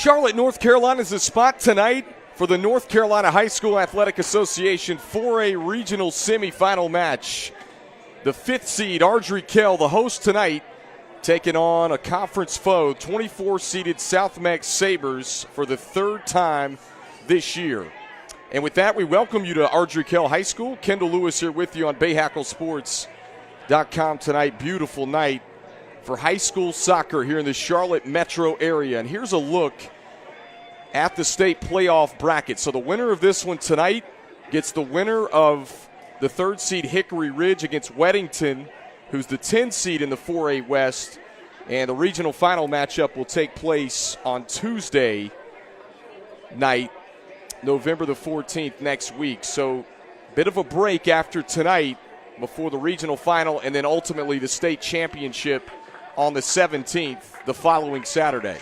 Charlotte, North Carolina is the spot tonight for the North Carolina High School Athletic Association 4A regional semifinal match. The 5th seed, Ardrey Kell, the host tonight, taking on a conference foe, 24-seeded South Meck Sabres for the 3rd time this year. And with that, we welcome you to Ardrey Kell High School. Kendall Lewis here with you on BahakelSports.com tonight. Beautiful night for high school soccer here in the Charlotte metro area. And here's a look at the state playoff bracket. So the winner of this one tonight gets the winner of the 3rd seed Hickory Ridge against Weddington, who's the 10 seed in the 4A West. And the regional final matchup will take place on Tuesday night, November the 14th, next week. So bit of a break after tonight before the regional final, and then ultimately the state championship on the 17th, the following Saturday.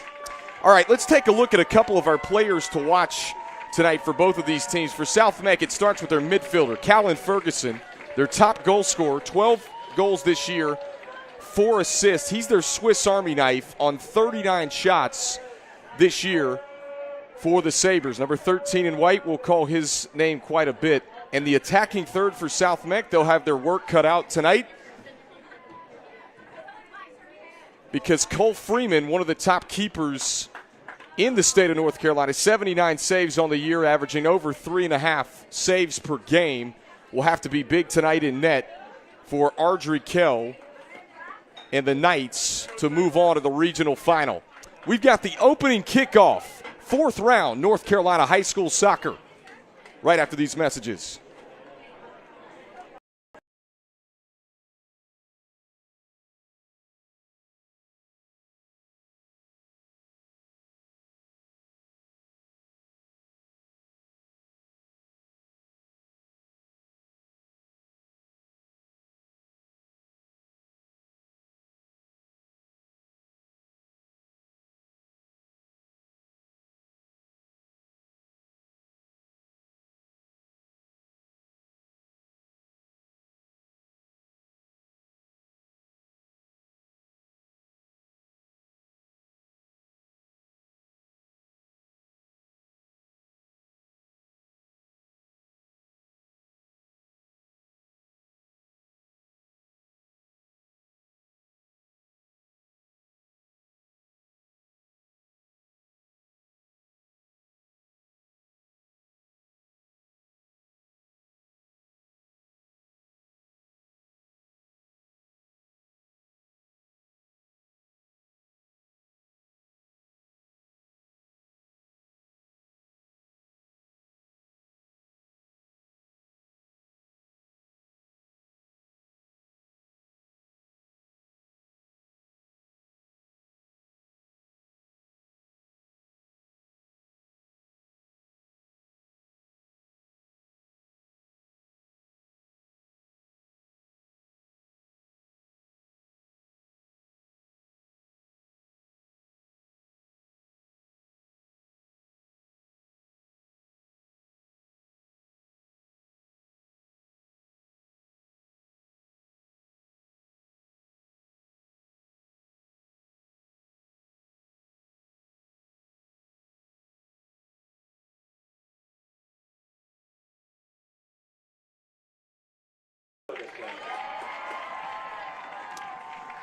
All right, let's take a look at a couple of our players to watch tonight for both of these teams. For South Meck, it starts with their midfielder, Callan Ferguson, their top goal scorer, 12 goals this year, 4 assists. He's their Swiss Army knife on 39 shots this year for the Sabres. Number 13 in white, we'll call his name quite a bit. And the attacking third for South Meck, they'll have their work cut out tonight because Cole Freeman, one of the top keepers in the state of North Carolina, 79 saves on the year, averaging over 3.5 saves per game, will have to be big tonight in net for Ardrey Kell and the Knights to move on to the regional final. We've got the opening kickoff, 4th round, North Carolina high school soccer, right after these messages.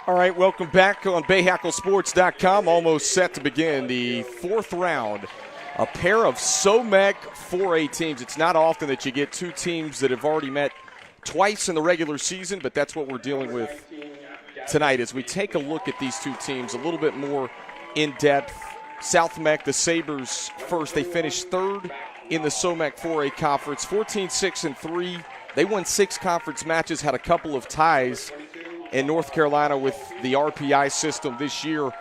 All right, welcome back on BahakelSports.com. Almost set to begin the 4th round. A pair of SOMEC 4A teams. It's not often that you get two teams that have already met twice in the regular season, but that's what we're dealing with tonight as we take a look at these two teams a little bit more in depth. South Meck, the Sabres first. They finished 3rd in the SOMEC 4A conference, 14-6-3. They won 6 conference matches, had a couple of ties. And North Carolina, with the RPI system this year,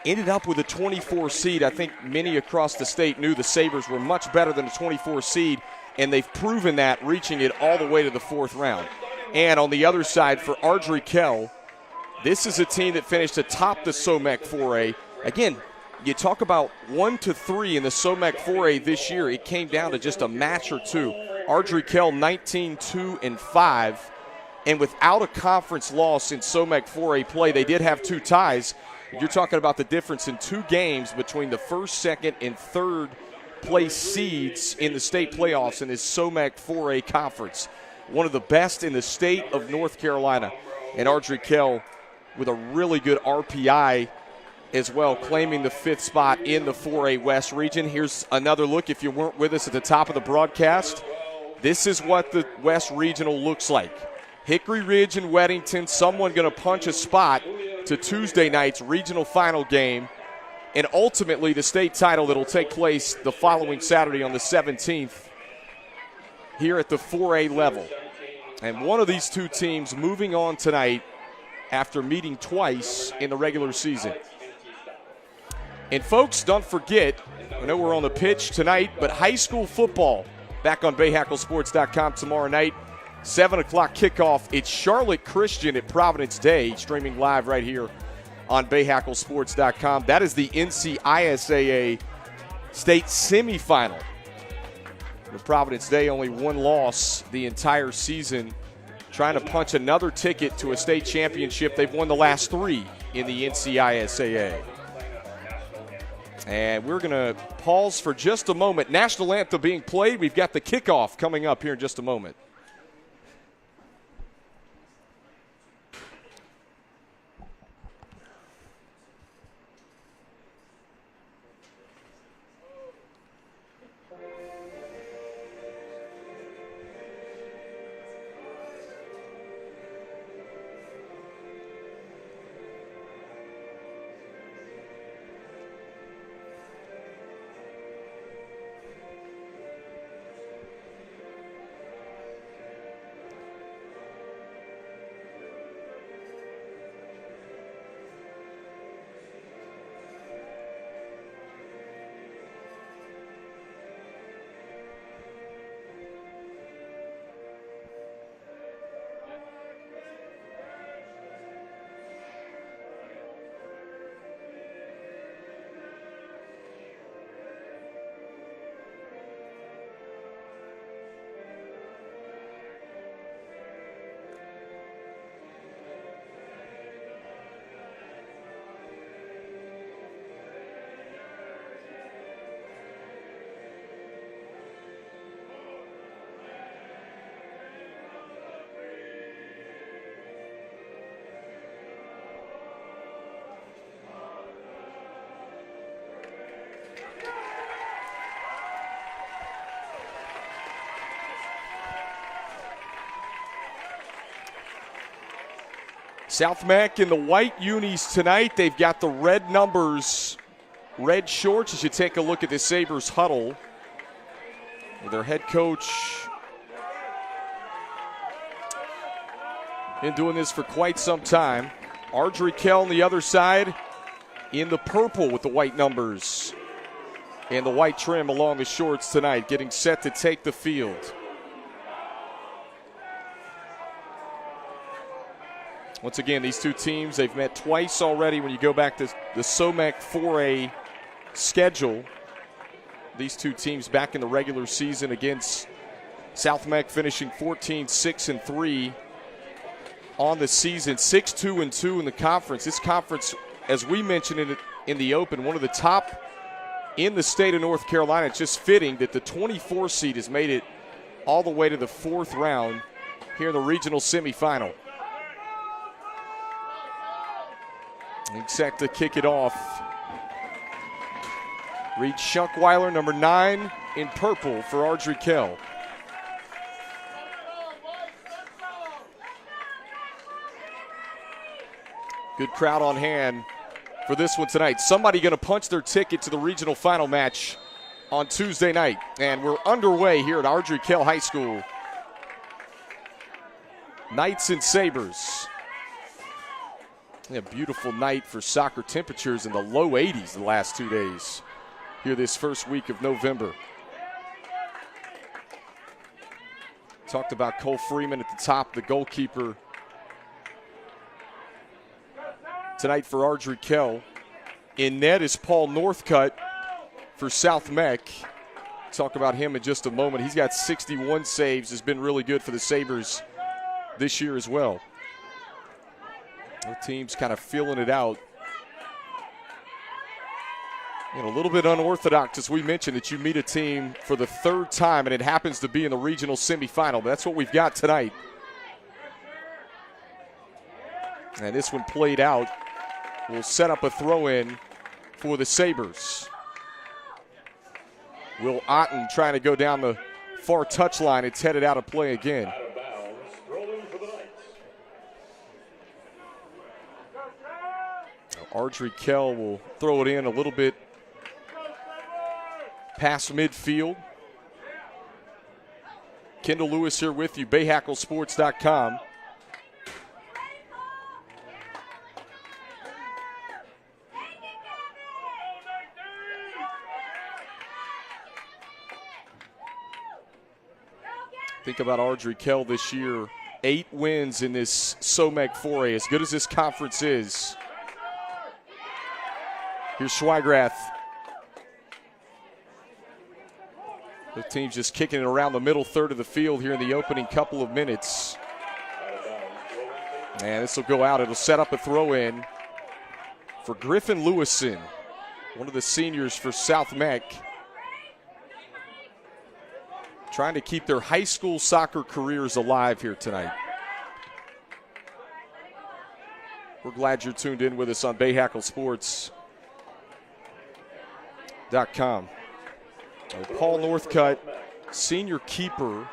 ended up with a 24 seed. I think many across the state knew the Sabres were much better than a 24 seed, and they've proven that, reaching it all the way to the 4th round. And on the other side, for Ardrey Kell, this is a team that finished atop the SOMEC 4A. Again, you talk about 1-3 in the SOMEC 4A this year. It came down to just a match or two. Ardrey Kell 19-2-5. And without a conference loss in SOMEC 4A play, they did have 2 ties. You're talking about the difference in 2 games between the first, second, and third place seeds in the state playoffs in this SOMAC 4A conference. One of the best in the state of North Carolina. And Ardrey Kell with a really good RPI as well, claiming the 5th spot in the 4A West region. Here's another look if you weren't with us at the top of the broadcast. This is what the West Regional looks like. Hickory Ridge and Weddington, someone going to punch a spot to Tuesday night's regional final game, and ultimately the state title that will take place the following Saturday on the 17th here at the 4A level. And one of these 2 teams moving on tonight after meeting twice in the regular season. And folks, don't forget, I know we're on the pitch tonight, but high school football back on BahakelSports.com tomorrow night. 7 o'clock kickoff. It's Charlotte Christian at Providence Day, streaming live right here on BahakelSports.com. That is the NCHSAA state semifinal. The Providence Day only 1 loss the entire season, trying to punch another ticket to a state championship. They've won the last 3 in the NCHSAA. And we're going to pause for just a moment. National anthem being played. We've got the kickoff coming up here in just a moment. South Meck in the white unis tonight. They've got the red numbers, red shorts as you take a look at the Sabres huddle. With their head coach been doing this for quite some time. Ardrey Kell on the other side in the purple with the white numbers and the white trim along the shorts tonight, getting set to take the field. Once again, these 2 teams, they've met twice already when you go back to the SOMAC 4A schedule. These 2 teams back in the regular season against South Meck finishing 14-6-3 on the season, 6-2-2 in the conference. This conference, as we mentioned in the open, one of the top in the state of North Carolina. It's just fitting that the 24 seed has made it all the way to the 4th round here in the regional semifinal. Set to kick it off. Reed Schunkweiler, number 9 in purple for Ardrey Kell. Good crowd on hand for this one tonight. Somebody going to punch their ticket to the regional final match on Tuesday night. And we're underway here at Ardrey Kell High School. Knights and Sabres. A beautiful night for soccer, temperatures in the low 80s the last 2 days here this first week of November. Talked about Cole Freeman at the top, the goalkeeper tonight for Ardrey Kell. In net is Paul Northcutt for South Meck. Talk about him in just a moment. He's got 61 saves, has been really good for the Sabres this year as well. The team's kind of feeling it out And a little bit unorthodox, as we mentioned, that you meet a team for the third time, and it happens to be in the regional semifinal. That's what we've got tonight. And this one played out. Will set up a throw-in for the Sabres. Will Otten trying to go down the far touchline. It's headed out of play again. Out of bounds, throwing for the Knights. Ardrey Kell will throw it in a little bit past midfield. Kendall Lewis here with you, BahakelSports.com. Think about Ardrey Kell this year. 8 wins in this SOMEC 4A. As good as this conference is. Here's Schweigrath. The team's just kicking it around the middle third of the field here in the opening couple of minutes. And this will go out. It'll set up a throw-in for Griffin Lewison, one of the seniors for South Meck. Trying to keep their high school soccer careers alive here tonight. We're glad you're tuned in with us on BahakelSports.com. Paul Northcutt, senior keeper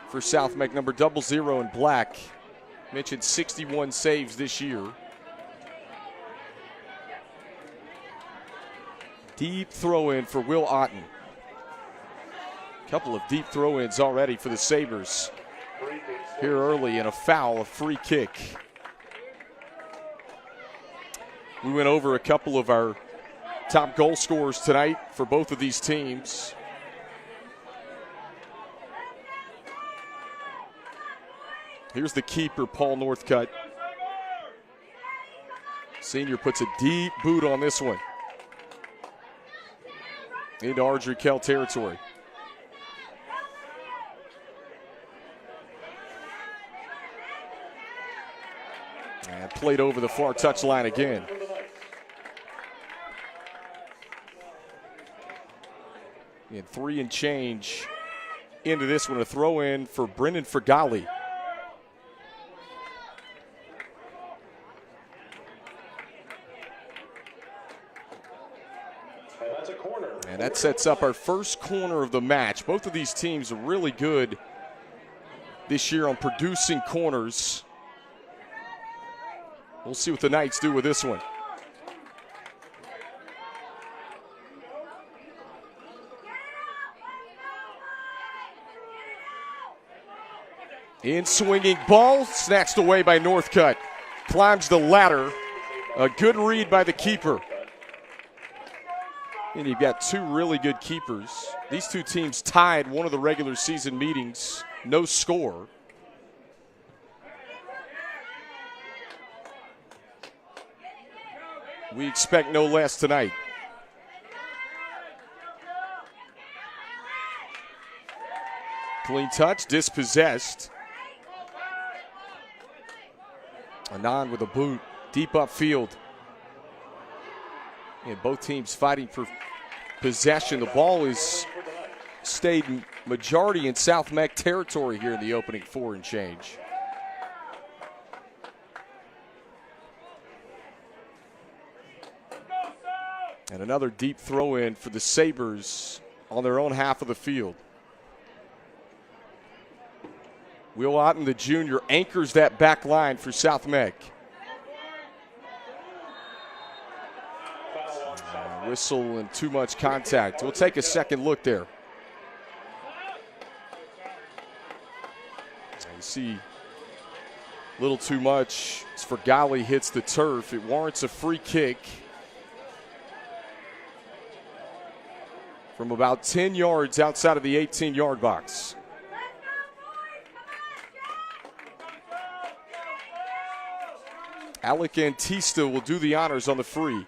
for South Meck, number 00 in black. Mentioned 61 saves this year. Deep throw-in for Will Otten. Couple of deep throw-ins already for the Sabres here early, and a foul, a free kick. We went over a couple of our top goal scorers tonight for both of these teams. Here's the keeper, Paul Northcutt. Senior puts a deep boot on this one into Ardrey Kell territory. And played over the far touchline again. And 3 and change into this one. A throw in for Brendan Fergali. And that sets up our first corner of the match. Both of these teams are really good this year on producing corners. We'll see what the Knights do with this one. In swinging ball, snatched away by Northcutt. Climbs the ladder. A good read by the keeper. And you've got 2 really good keepers. These 2 teams tied one of the regular season meetings. No score. We expect no less tonight. Clean touch, dispossessed. Anand with a boot, deep upfield. And both teams fighting for possession. The ball is stayed majority in South Meck territory here in the opening 4 and change. And another deep throw in for the Sabres on their own half of the field. Will Otten, the junior, anchors that back line for South Meck. Whistle and too much contact. We'll take a second look there. You see a little too much. As Fergali hits the turf, it warrants a free kick from about 10 yards outside of the 18-yard box. Alec Antista will do the honors on the free.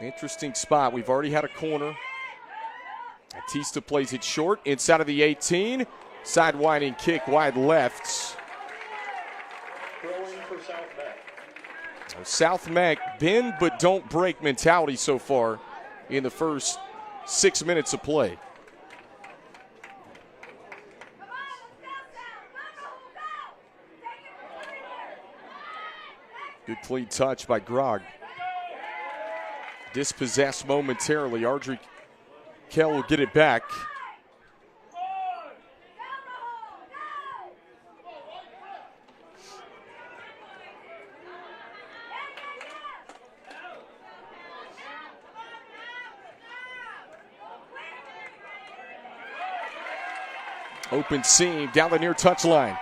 Interesting spot. We've already had a corner. Antista plays it short inside of the 18. Sidewinding kick wide left. South Meck. South Meck, bend but don't break mentality so far in the first 6 minutes of play. Good clean touch by Grog. Dispossessed momentarily. Ardrey Kell will get it back. Open seam down the near touchline.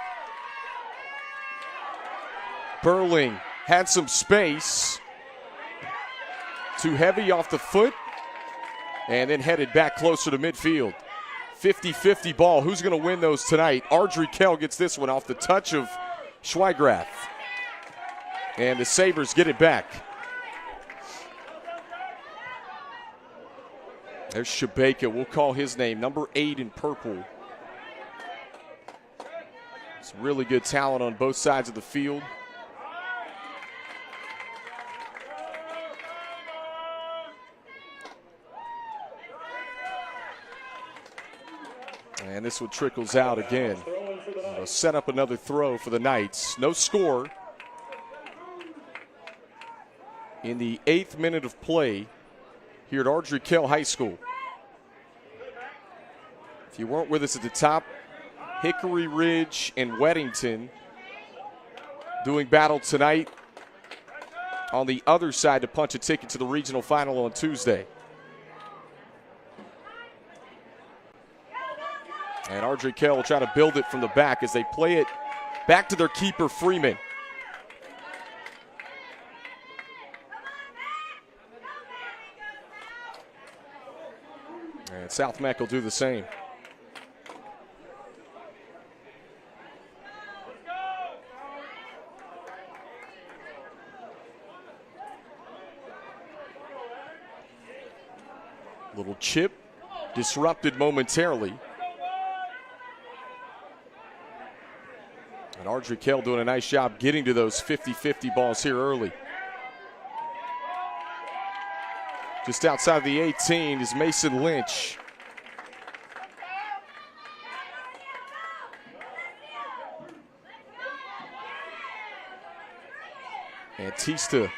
Burling had some space. Too heavy off the foot. And then headed back closer to midfield. 50-50 ball. Who's going to win those tonight? Ardrey Kell gets this one off the touch of Schweigrath. And the Sabres get it back. There's Bahakel. We'll call his name. Number 8 in purple. It's really good talent on both sides of the field. And this one trickles out again. It'll set up another throw for the Knights. No score in the 8th minute of play here at Ardrey Kell High School. If you weren't with us at the top, Hickory Ridge and Weddington doing battle tonight on the other side to punch a ticket to the regional final on Tuesday. And Ardrey Kell will try to build it from the back as they play it back to their keeper, Freeman. And South Meck will do the same. Little chip, disrupted momentarily. And Ardrey Kell doing a nice job getting to those 50-50 balls here early. Just outside the 18 is Mason Lynch. Antista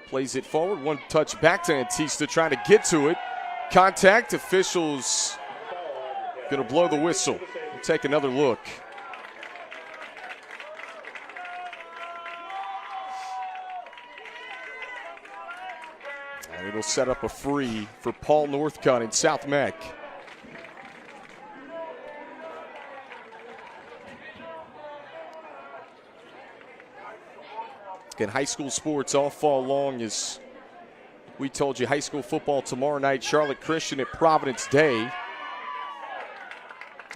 plays it forward. One touch back to Antista, trying to get to it. Contact. Officials going to blow the whistle. We'll take another look. And it'll set up a free for Paul Northcutt in South Meck. Again, high school sports all fall long. As we told you, high school football tomorrow night, Charlotte Christian at Providence Day.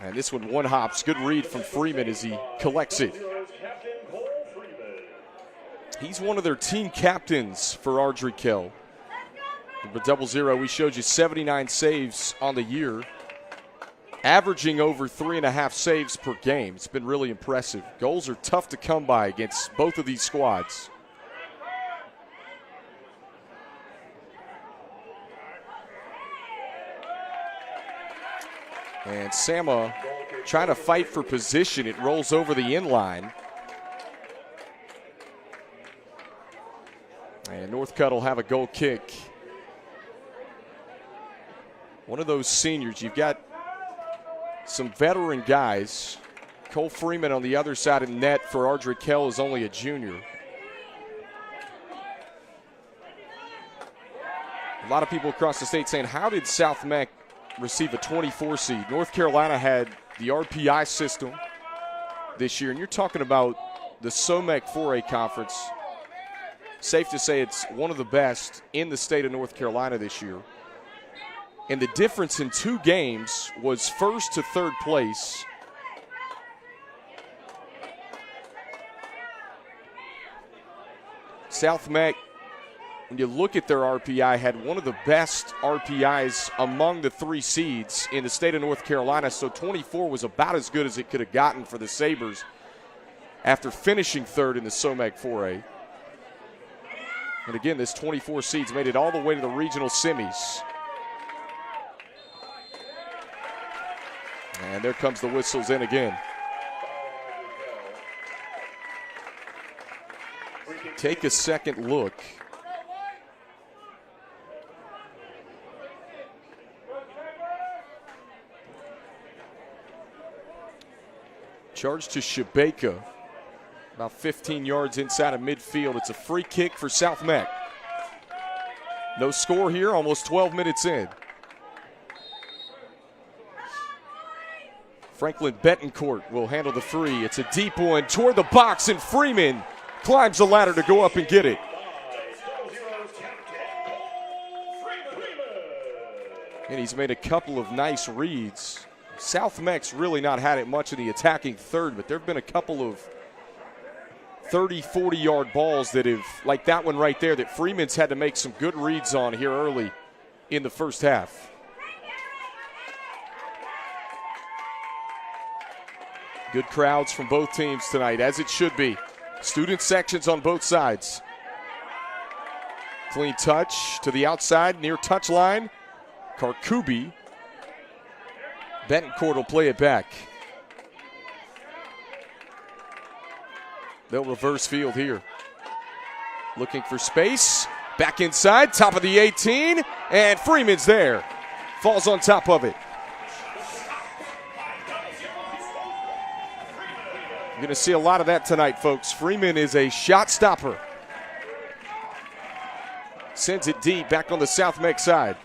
And this one hops. Good read from Freeman as he collects it. He's one of their team captains for Ardrey Kell. The 00, we showed you 79 saves on the year, averaging over 3.5 saves per game. It's been really impressive. Goals are tough to come by against both of these squads. And Sama trying to fight for position. It rolls over the inline. And Northcutt will have a goal kick. One of those seniors. You've got some veteran guys. Cole Freeman on the other side of the net for Ardrey Kell is only a junior. A lot of people across the state saying, how did South Meck receive a 24 seed? North Carolina had the RPI system this year, and you're talking about the SOMEC 4A conference. Safe to say it's one of the best in the state of North Carolina this year. And the difference in 2 games was first to third place. South Meck, when you look at their RPI, had one of the best RPIs among the 3 seeds in the state of North Carolina. So 24 was about as good as it could have gotten for the Sabres. after finishing third in the SOMAG 4A. And again, this 24 seeds made it all the way to the regional semis. And there comes the whistles in again. Take a second look. Charge to Bahakel, about 15 yards inside of midfield. It's a free kick for South Meck. No score here, almost 12 minutes in. Franklin Betancourt will handle the free. It's a deep one toward the box, and Freeman climbs the ladder to go up and get it. And he's made a couple of nice reads. South Meck's really not had it much in the attacking third, but there have been a couple of 30, 40-yard balls that have, like that one right there, that Freeman's had to make some good reads on here early in the first half. Good crowds from both teams tonight, as it should be. Student sections on both sides. Clean touch to the outside, near touchline. Karkubi. Betancourt will play it back. They'll reverse field here. Looking for space. Back inside, top of the 18, and Freeman's there. Falls on top of it. You're going to see a lot of that tonight, folks. Freeman is a shot stopper. Sends it deep, back on the South Meck side.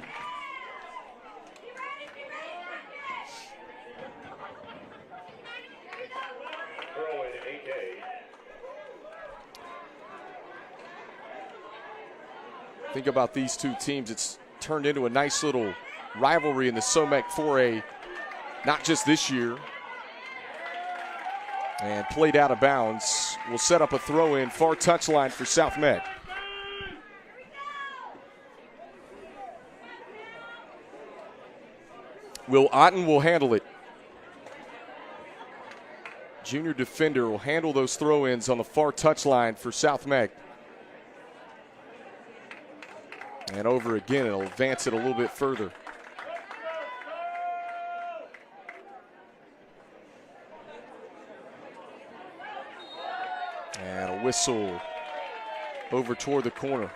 Think about these two teams. It's turned into a nice little rivalry in the SOMAG 4A, not just this year. And played out of bounds. Will set up a throw-in, far touchline for South Meck. Will Otten will handle it. Junior defender will handle those throw-ins on the far touchline for South Meck. And over again, it'll advance it a little bit further. And a whistle over toward the corner.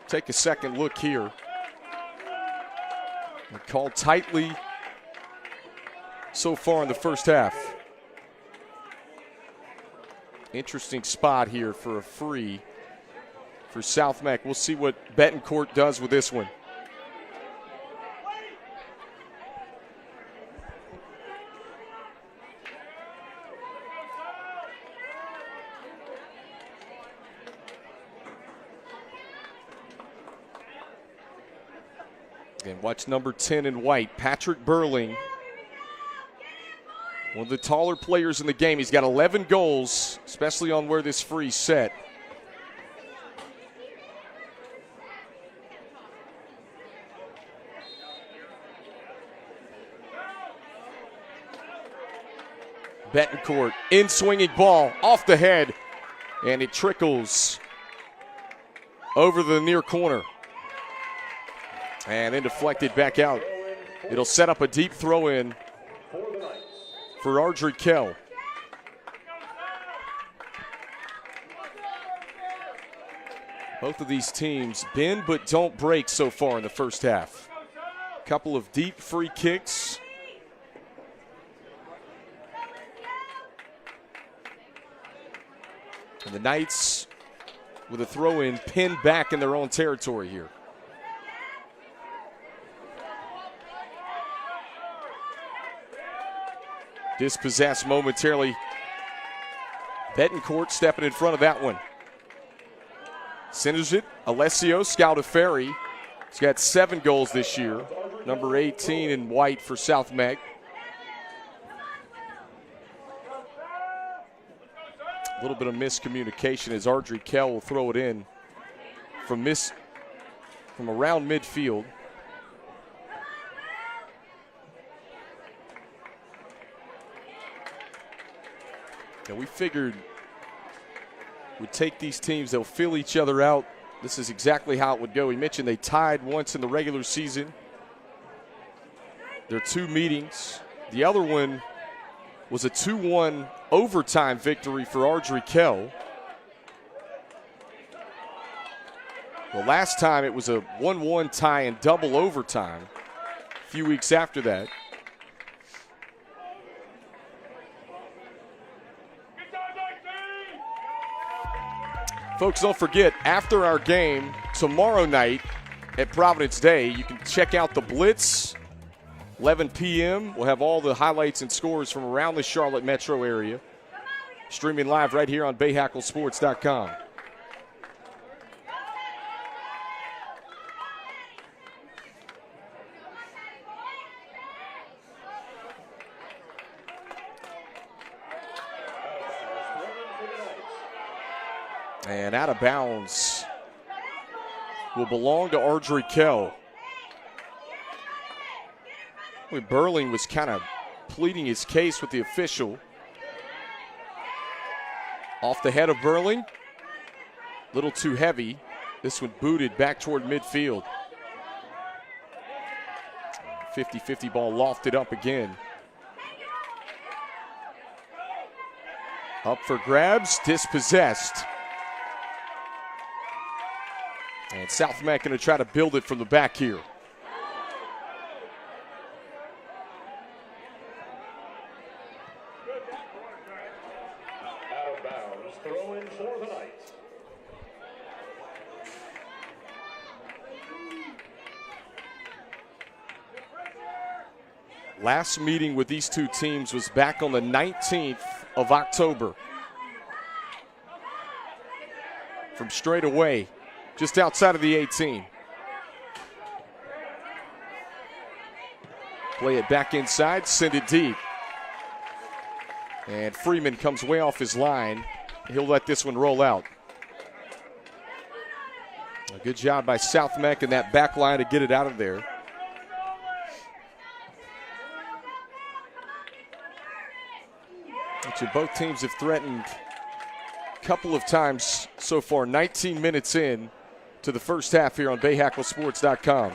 Take a second look here. They're called tightly so far in the first half. Interesting spot here for a free for South Meck. We'll see what Betancourt does with this one. And watch number 10 in white, Patrick Burling. One of the taller players in the game. He's got 11 goals, especially on where this free set. Betancourt, in swinging ball, off the head, and it trickles over the near corner. And then deflected back out. It'll set up a deep throw in for Ardrey Kell. Both of these teams bend but don't break so far in the first half. Couple of deep free kicks. And the Knights with a throw in pinned back in their own territory here. Dispossessed momentarily. Betancourt stepping in front of that one. Centers it. Alessio Scoutaferi. He's got 7 goals this year. Number 18 in white for South Meck. A little bit of miscommunication as Ardrey Kell will throw it in from around midfield. And we figured would take these teams, they'll fill each other out. This is exactly how it would go. He mentioned they tied once in the regular season. There are 2 meetings. The other one was a 2-1 overtime victory for Ardrey Kell. The last time it was a 1-1 tie in double overtime a few weeks after that. Folks, don't forget, after our game tomorrow night at Providence Day, you can check out the Blitz, 11 p.m. We'll have all the highlights and scores from around the Charlotte metro area, streaming live right here on BahakelSports.com. And out of bounds will belong to Ardrey Kell. Burling was kind of pleading his case with the official. Off the head of Burling. Little too heavy. This one booted back toward midfield. 50-50 ball lofted up again. Up for grabs, dispossessed. And South Meck going to try to build it from the back here. Out of bounds, throw in for the night. Last meeting with these 2 teams was back on the 19th of October. From straight away, just outside of the 18. Play it back inside, send it deep. And Freeman comes way off his line. He'll let this one roll out. A good job by South Meck in that back line to get it out of there. Actually, both teams have threatened a couple of times so far. 19 minutes in to the first half here on BahakelSports.com.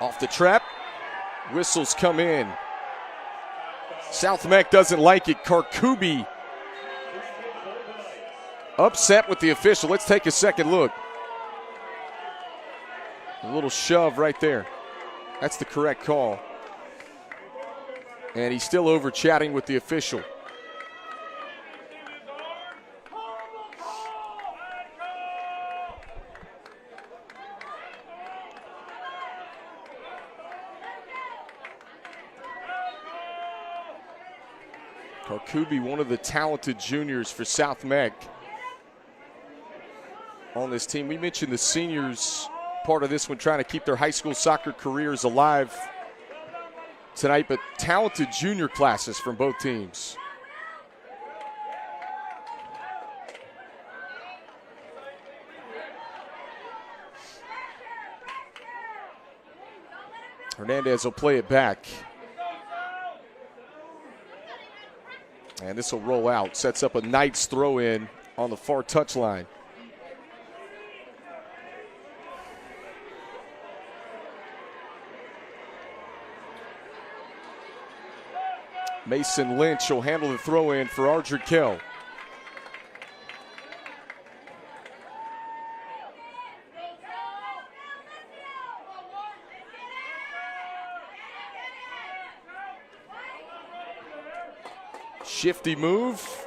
Off the trap, whistles come in. South Meck doesn't like it. Karkubi upset with the official. Let's take a second look. A little shove right there. That's the correct call. And he's still over chatting with the official. Karkubi, one of the talented juniors for South Meck on this team. We mentioned the seniors part of this one, trying to keep their high school soccer careers alive tonight, but talented junior classes from both teams. Hernandez will play it back. And this will roll out. Sets up a Knights throw in on the far touchline. Mason Lynch will handle the throw in for Ardrey Kell. Shifty move,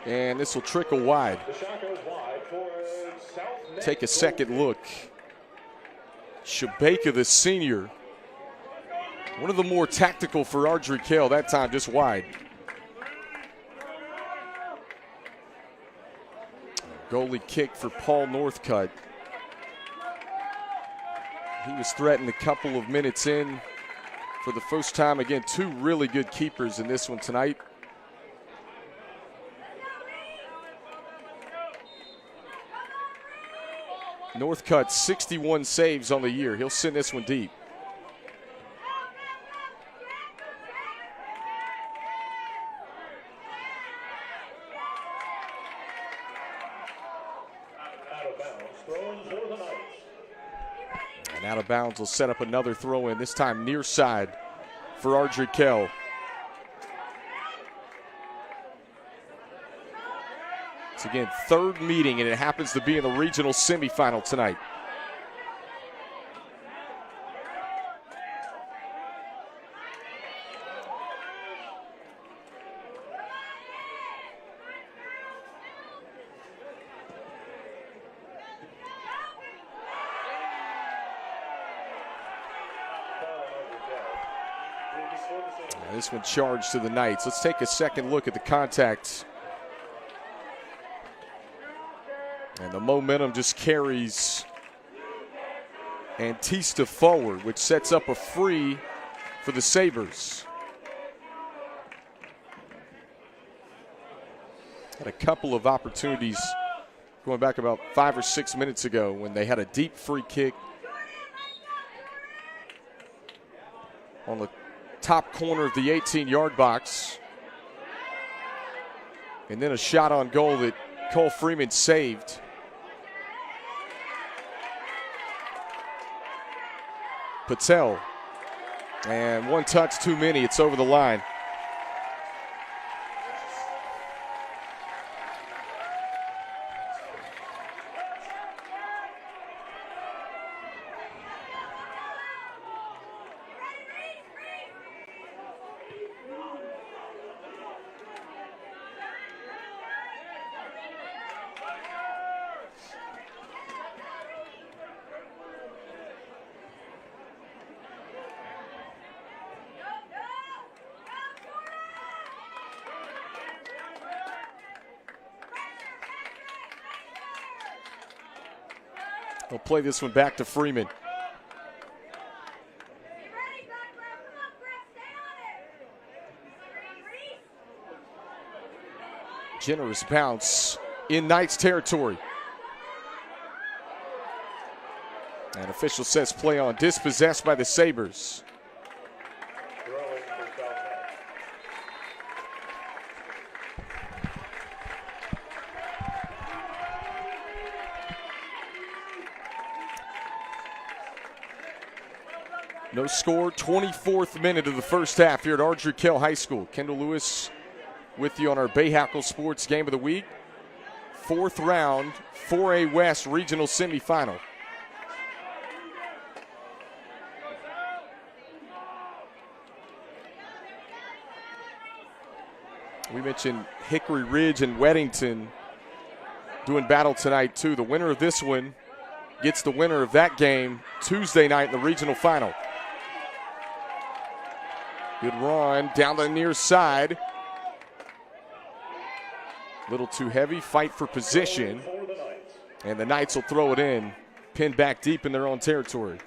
and this will trickle wide. Take a second look. Shabaka, the senior, one of the more tactical for Ardrey Kell, that time just wide. Goalie kick for Paul Northcutt. He was threatened a couple of minutes in for the first time. Again, 2 really good keepers in this one tonight. Northcutt 61 saves on the year. He'll send this one deep. And out of bounds will set up another throw in, this time near side for Ardrey Kell. It's again third meeting, and it happens to be in the regional semifinal tonight. This one charged to the Knights. Let's take a second look at the contact. And the momentum just carries Antista forward, which sets up a free for the Sabres. Had a couple of opportunities going back about 5 or 6 minutes ago when they had a deep free kick on the top corner of the 18-yard box. And then a shot on goal that Cole Freeman saved. Patel. And one touch too many. It's over the line. They'll play this one back to Freeman. Generous bounce in Knights territory. And official says play on, dispossessed by the Sabres. No score, 24th minute of the first half here at Ardrey Kell High School. Kendall Lewis with you on our Bahakel Sports Game of the Week. Fourth round, 4A West Regional Semifinal. We mentioned Hickory Ridge and Weddington doing battle tonight too. The winner of this one gets the winner of that game Tuesday night in the regional final. Good run down the near side. A little too heavy, fight for position. And the Knights will throw it in, pinned back deep in their own territory.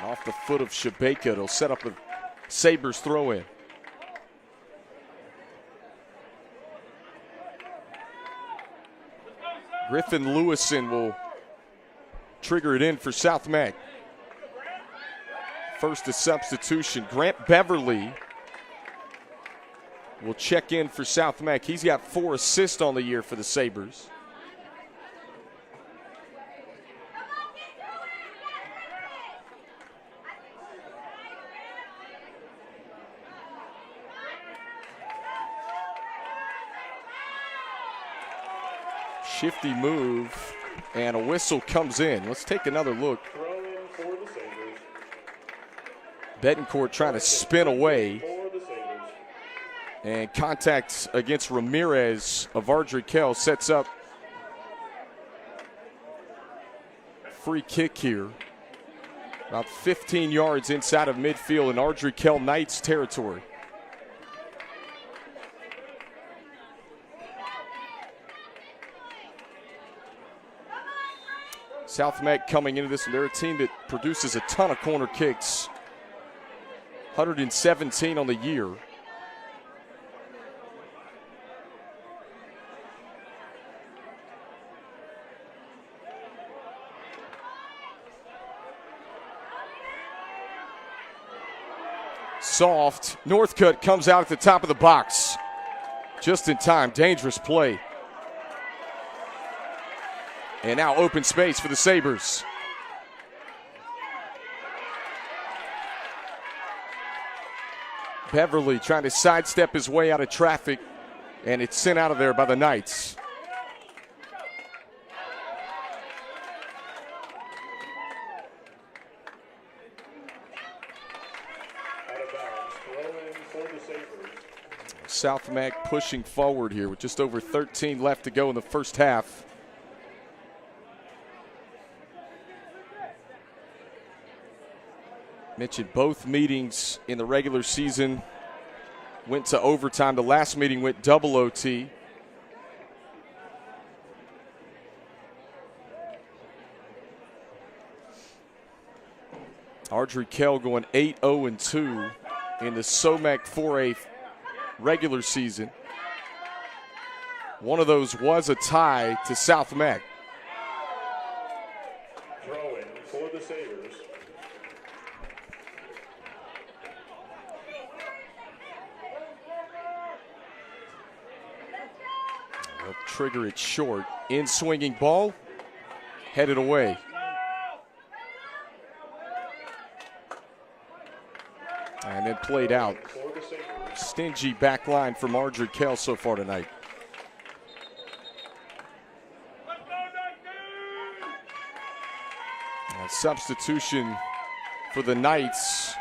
Off the foot of Shabaka, it'll set up a Sabres throw in. Griffin Lewison will trigger it in for South Meck. First a substitution. Grant Beverly will check in for South Meck. He's got 4 assists on the year for the Sabres. Shifty move, and a whistle comes in. Let's take another look. Betancourt trying to spin away. And contact against Ramirez of Ardrey Kell sets up free kick here. About 15 yards inside of midfield in Ardrey Kell Knights territory. South Meck coming into this, and they're a team that produces a ton of corner kicks. 117 on the year. Soft. Northcutt comes out at the top of the box. Just in time. Dangerous play. And now open space for the Sabres. Beverly trying to sidestep his way out of traffic, and it's sent out of there by the Knights. South Meck pushing forward here with just over 13 left to go in the first half. Mentioned both meetings in the regular season went to overtime. The last meeting went double OT. Ardrey Kell going 8-0-2 in the SOMAC 4A regular season. One of those was a tie to South Meck. Throwing for the Sabres. They'll trigger it short. In swinging ball, headed away. And then played out. Stingy back line from Ardrey Kell so far tonight. A substitution for the Knights.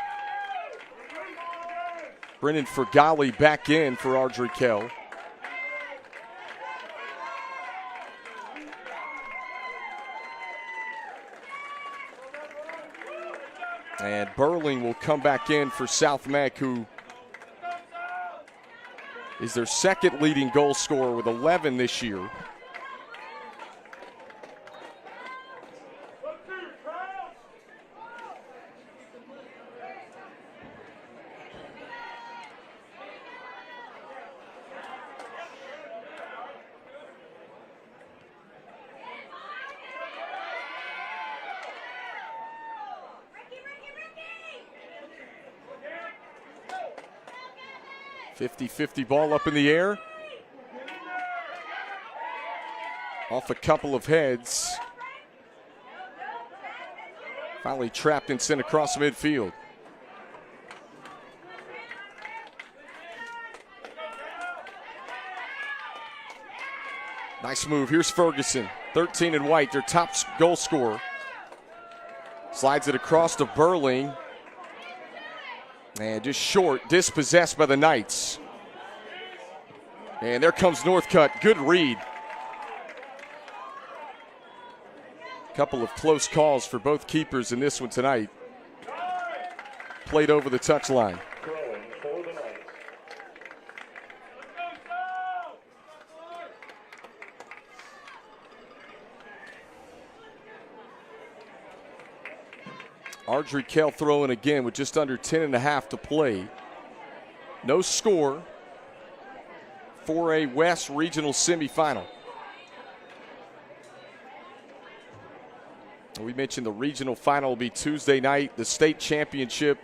Brennan Fergali back in for Ardrey Kell. And Burling will come back in for South Meck, who is their second leading goal scorer with 11 this year. .50-50 ball up in the air. Off a couple of heads. Finally trapped and sent across midfield. Nice move. Here's Ferguson. 13 in white, their top goal scorer. Slides it across to Burling. And just short, dispossessed by the Knights. And there comes Northcutt. Good read. Couple of close calls for both keepers in this one tonight. Played over the touchline. Ardrey Kell throwing again with just under 10.5 to play. No score. 4A West Regional Semifinal. We mentioned the regional final will be Tuesday night. The state championship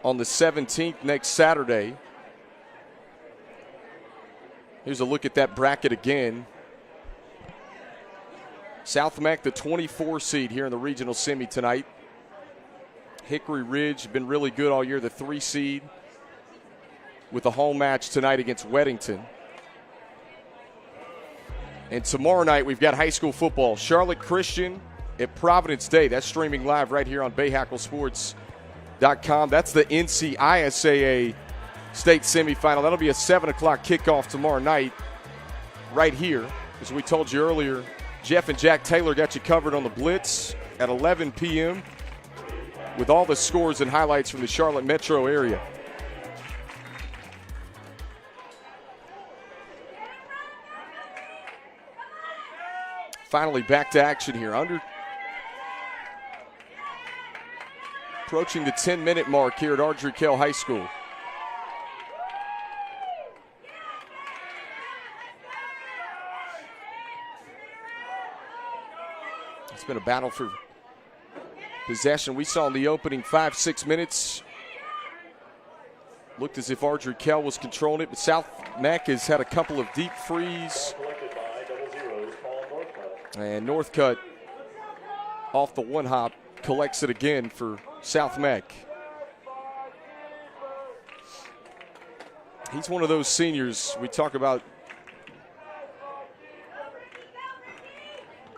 on the 17th next Saturday. Here's a look at that bracket again. South Meck, the 24 seed here in the regional semi tonight. Hickory Ridge been really good all year, the 3 seed, with a home match tonight against Weddington. And tomorrow night we've got high school football. Charlotte Christian at Providence Day. That's streaming live right here on BahakelSports.com. That's the NCHSAA state semifinal. That'll be a 7 o'clock kickoff tomorrow night right here. As we told you earlier, Jeff and Jack Taylor got you covered on the Blitz at 11 p.m. with all the scores and highlights from the Charlotte metro area. finally back to action here. Approaching the 10-minute mark here at Ardrey Kell High School. It's been a battle for possession. We saw in the opening 5-6 minutes, looked as if Ardrey Kell was controlling it, but South Meck has had a couple of deep frees. And Northcutt off the one hop collects it again for South Meck. He's one of those seniors we talk about,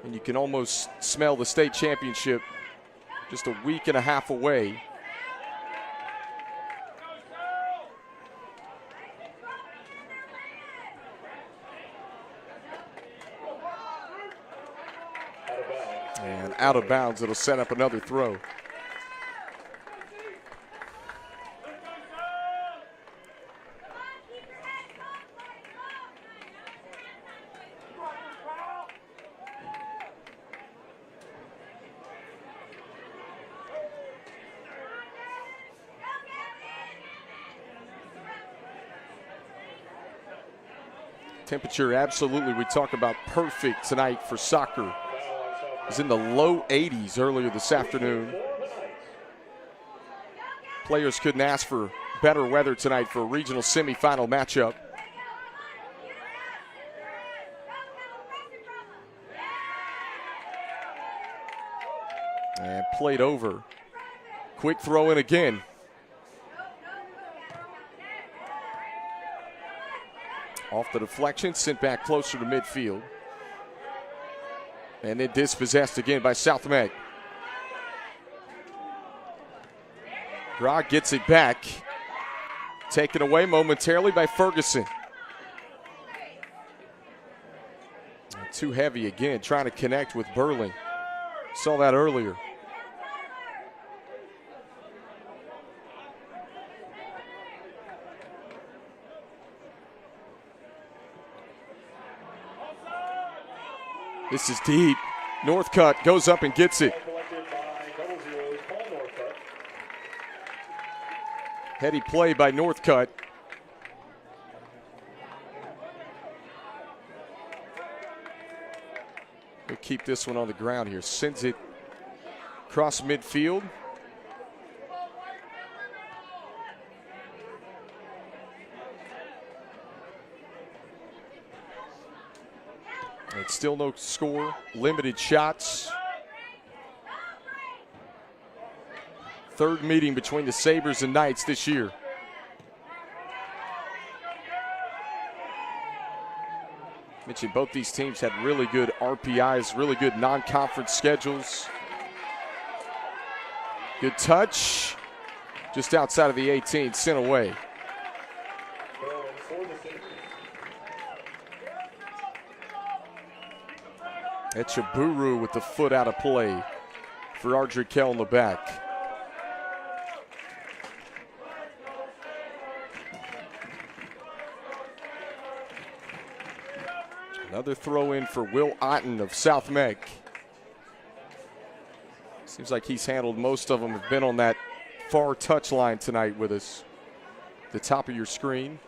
and you can almost smell the state championship just a week and a half away. And out of bounds, it'll set up another throw. Temperature, absolutely, we talk about perfect tonight for soccer. It was in the low 80s earlier this afternoon. Players couldn't ask for better weather tonight for a regional semifinal matchup. And played over. Quick throw in again. Off the deflection, sent back closer to midfield. And then dispossessed again by South Meck. Grog gets it back. Taken away momentarily by Ferguson. Too heavy again, trying to connect with Burling. Saw that earlier. This is deep. Northcutt goes up and gets it. Heady play by Northcutt. He'll keep this one on the ground here. Sends it across midfield. It's still no score, limited shots. Third meeting between the Sabres and Knights this year. Mentioned both these teams had really good RPIs, really good non-conference schedules. Good touch, just outside of the 18, sent away. Echaburu with the foot out of play for Ardrey Kell in the back. Another throw in for Will Otten of South Meck. Seems like he's handled most of them, have been on that far touch line tonight with us. The top of your screen.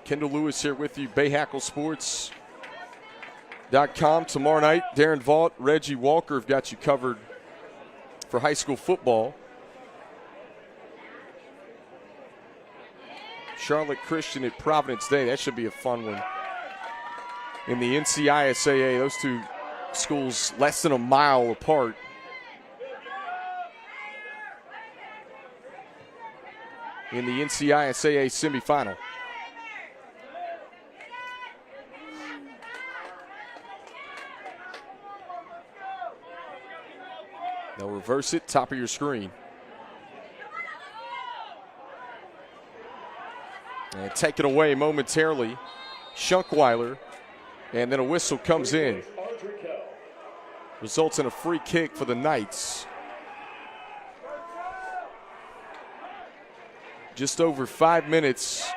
Kendall Lewis here with you, BahakelSports.com. Tomorrow night, Darren Vaught, Reggie Walker have got you covered for high school football. Charlotte Christian at Providence Day. That should be a fun one. In the NCHSAA, those two schools less than a mile apart. In the NCHSAA semifinal. They'll reverse it, top of your screen. And take it away momentarily. Schunkweiler. And then a whistle comes in. Results in a free kick for the Knights. Just over 5 minutes.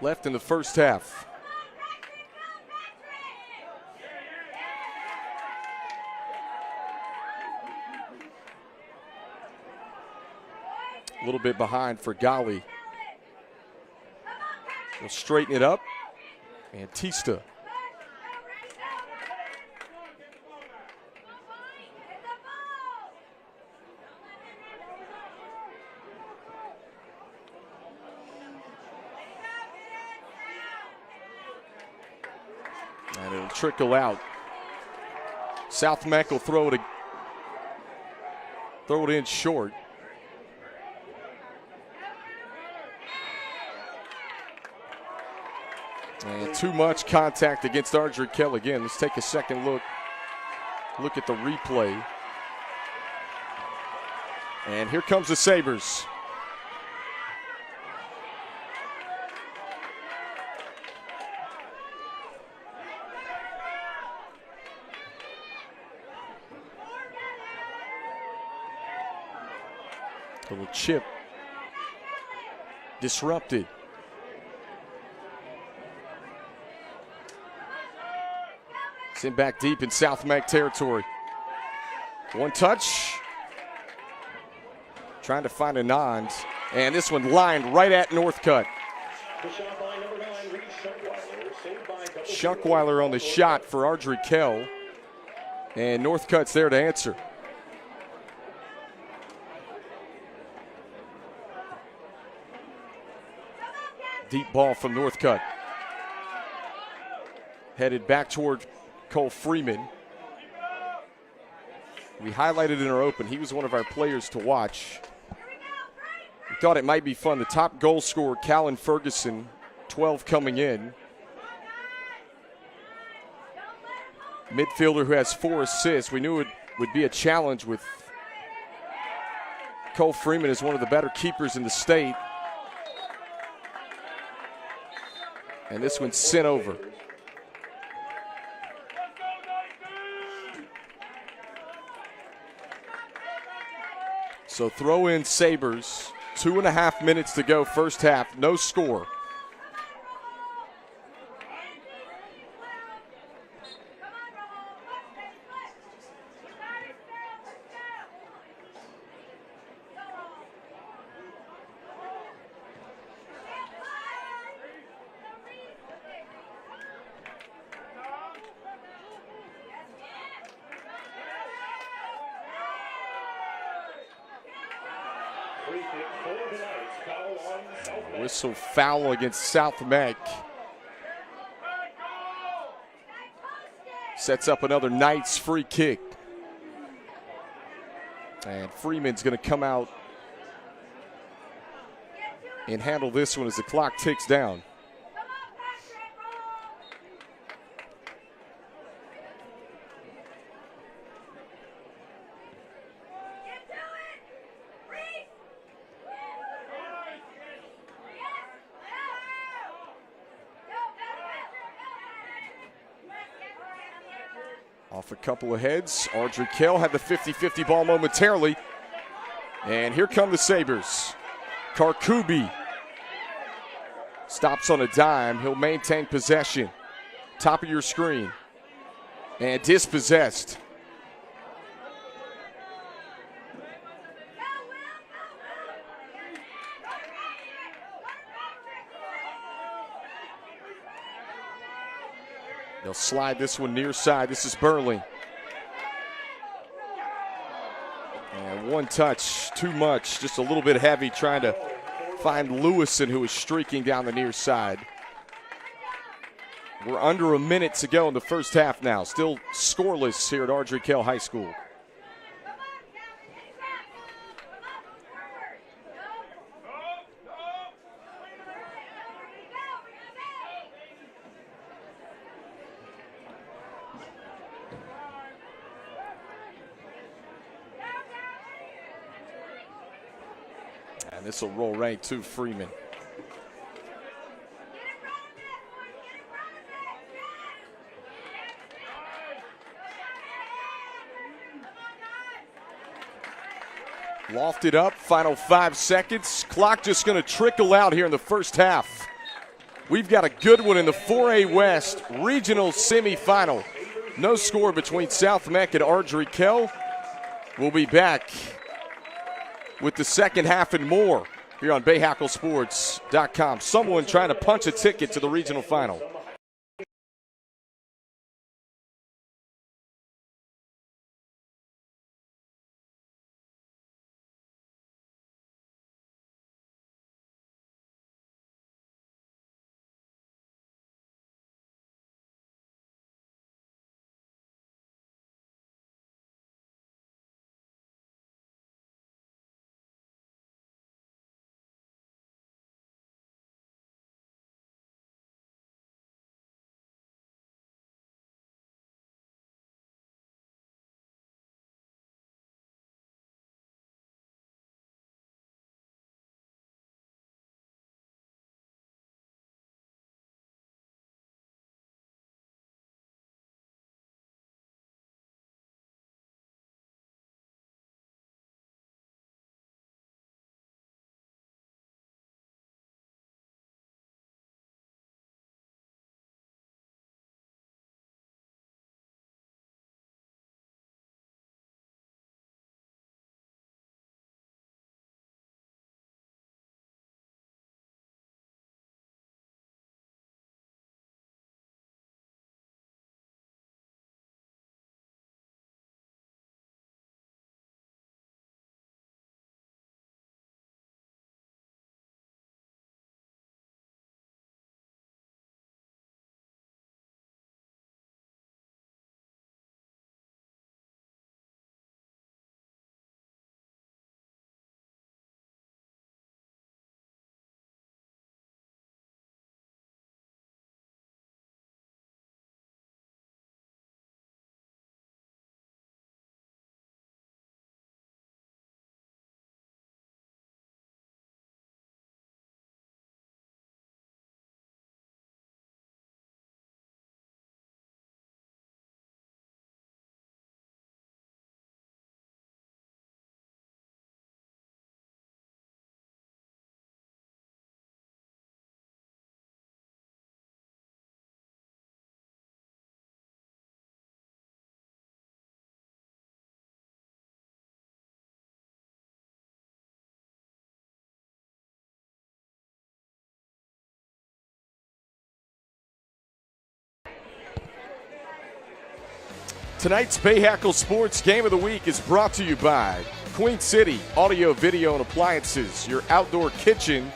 Left in the first half. A little bit behind for Gali. We'll straighten it up. And Tista. And it'll trickle out. South Meck will throw it in short. And too much contact against Ardrey Kell again. Let's take a second look at the replay. And here comes the Sabres. Little chip. Disrupted. Sent back deep in South Meck territory. One touch. Trying to find a nod. And this one lined right at Northcutt. Schunkweiler on the shot for Ardrey Kell. And Northcutt's there to answer. Deep ball from Northcutt. Headed back toward Cole Freeman. We highlighted in our open, he was one of our players to watch. We thought it might be fun. The top goal scorer, Callan Ferguson, 12 coming in. Midfielder who has 4 assists. We knew it would be a challenge with Cole Freeman as one of the better keepers in the state. And this one's sent over. So throw in Sabres. 2.5 minutes to go, first half. No score. Whistle foul against South Meck. Sets up another Knights free kick. And Freeman's going to come out and handle this one as the clock ticks down. Off a couple of heads. Ardrey Kell had the 50-50 ball momentarily. And here come the Sabres. Karkubi stops on a dime. He'll maintain possession. Top of your screen. And dispossessed. They'll slide this one near side. This is Burley. And one touch, too much, just a little bit heavy, trying to find Lewison, who is streaking down the near side. We're under a minute to go in the first half now. Still scoreless here at Ardrey Kell High School. And this will roll right to Freeman. Lofted up, final 5 seconds. Clock just going to trickle out here in the first half. We've got a good one in the 4A West regional semifinal. No score between South Meck and Ardrey Kell. We'll be back with the second half and more here on BahakelSports.com. Someone trying to punch a ticket to the regional final. Tonight's Bahakel Sports Game of the Week is brought to you by Queen City Audio, Video, and Appliances, your outdoor kitchen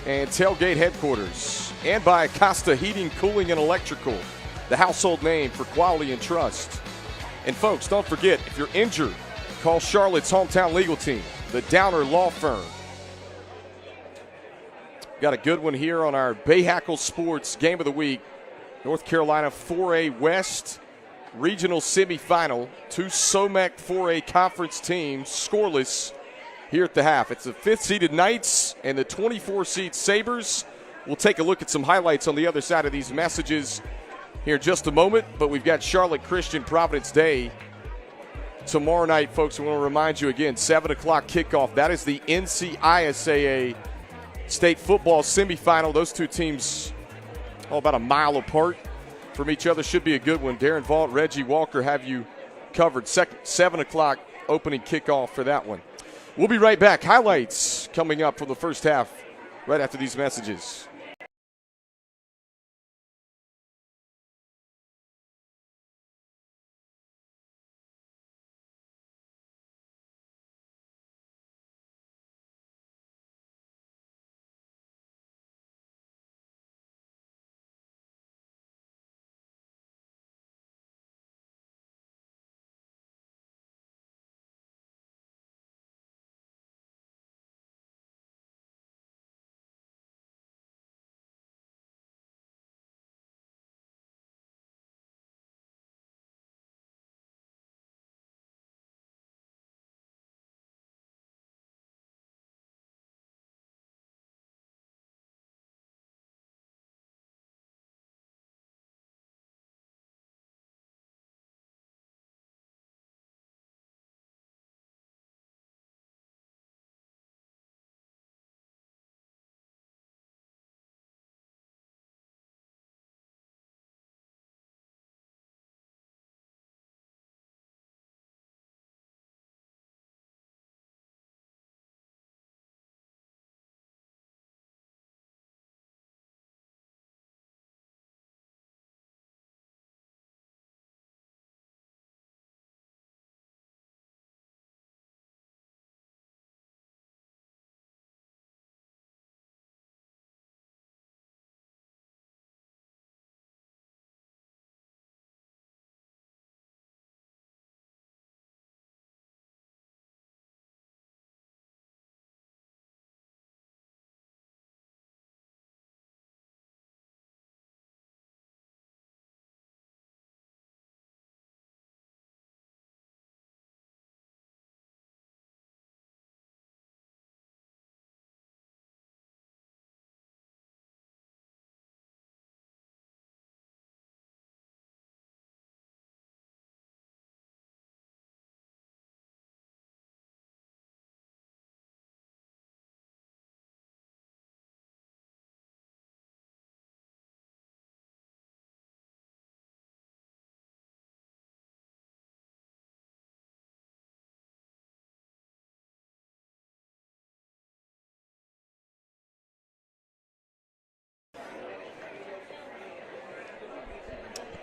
and tailgate headquarters, and by Costa Heating, Cooling, and Electrical, the household name for quality and trust. And folks, don't forget, if you're injured, call Charlotte's hometown legal team, the Downer Law Firm. Got a good one here on our Bahakel Sports Game of the Week. North Carolina 4A West regional semifinal. 2 SOMAC 4A conference teams scoreless here at the half. It's the 5th-seeded Knights and the 24-seed Sabres. We'll take a look at some highlights on the other side of these messages here in just a moment. But we've got Charlotte Christian Providence Day tomorrow night, folks. We want to remind you again, 7 o'clock kickoff. That is the NCHSAA state football semifinal. Those two teams about a mile apart from each other. Should be a good one. Darren Vaught, Reggie Walker have you covered. 7 o'clock opening kickoff for that one. We'll be right back. Highlights coming up from the first half right after these messages.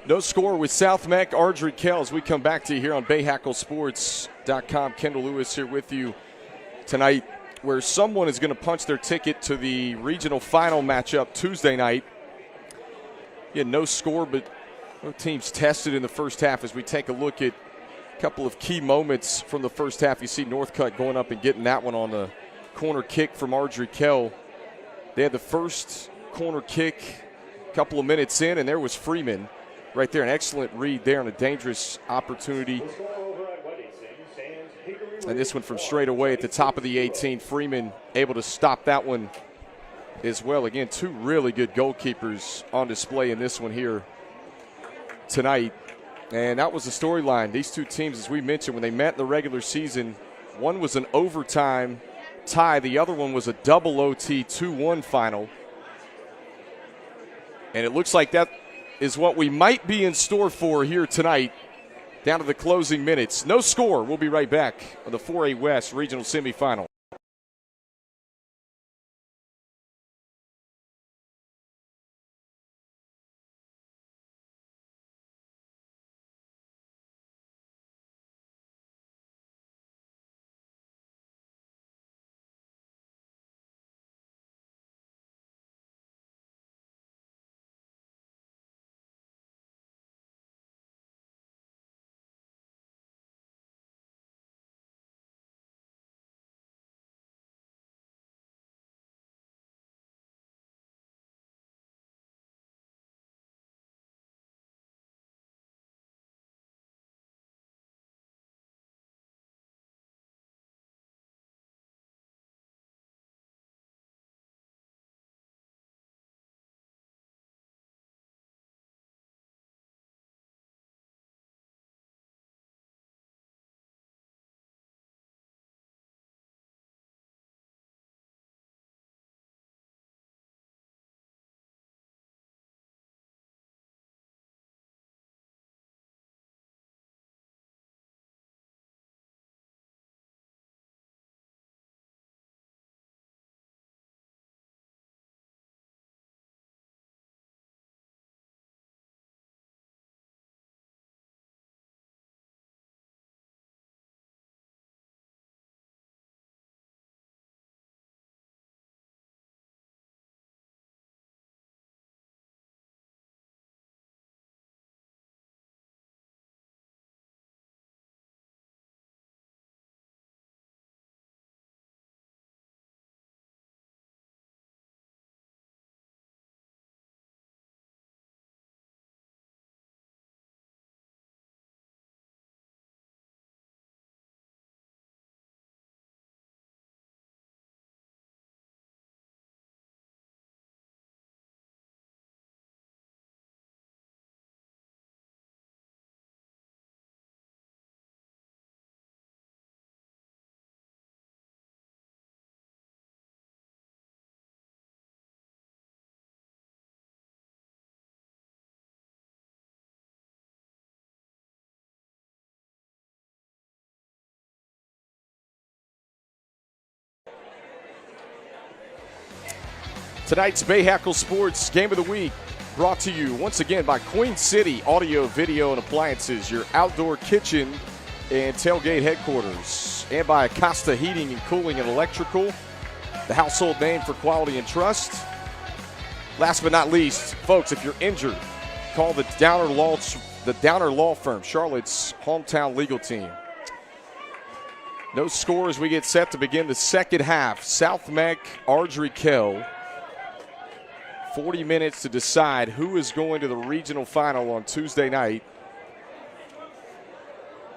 No score with South Meck, Ardrey Kell, as we come back to you here on BahakelSports.com. Kendall Lewis here with you tonight, where someone is going to punch their ticket to the regional final matchup Tuesday night. Yeah, no score, but both teams tested in the first half. As we take a look at a couple of key moments from the first half, you see Northcutt going up and getting that one on the corner kick from Ardrey Kell. They had the first corner kick a couple of minutes in, and there was Freeman right there. An excellent read there and a dangerous opportunity. And this one from straight away at the top of the 18. Freeman able to stop that one as well. Again, two really good goalkeepers on display in this one here tonight. And that was the storyline. These two teams, as we mentioned, when they met in the regular season, one was an overtime tie. The other one was a double OT 2-1 final. And it looks like that is what we might be in store for here tonight, down to the closing minutes. No score. We'll be right back on the 4A West Regional Semifinal. Tonight's Bahakel Sports Game of the Week brought to you once again by Queen City Audio, Video, and Appliances, your outdoor kitchen and tailgate headquarters, and by Acosta Heating and Cooling and Electrical, the household name for quality and trust. Last but not least, folks, if you're injured, call the Downer Law Firm, Charlotte's hometown legal team. No score as we get set to begin the second half. South Meck, Ardrey Kell. 40 minutes to decide who is going to the regional final on Tuesday night.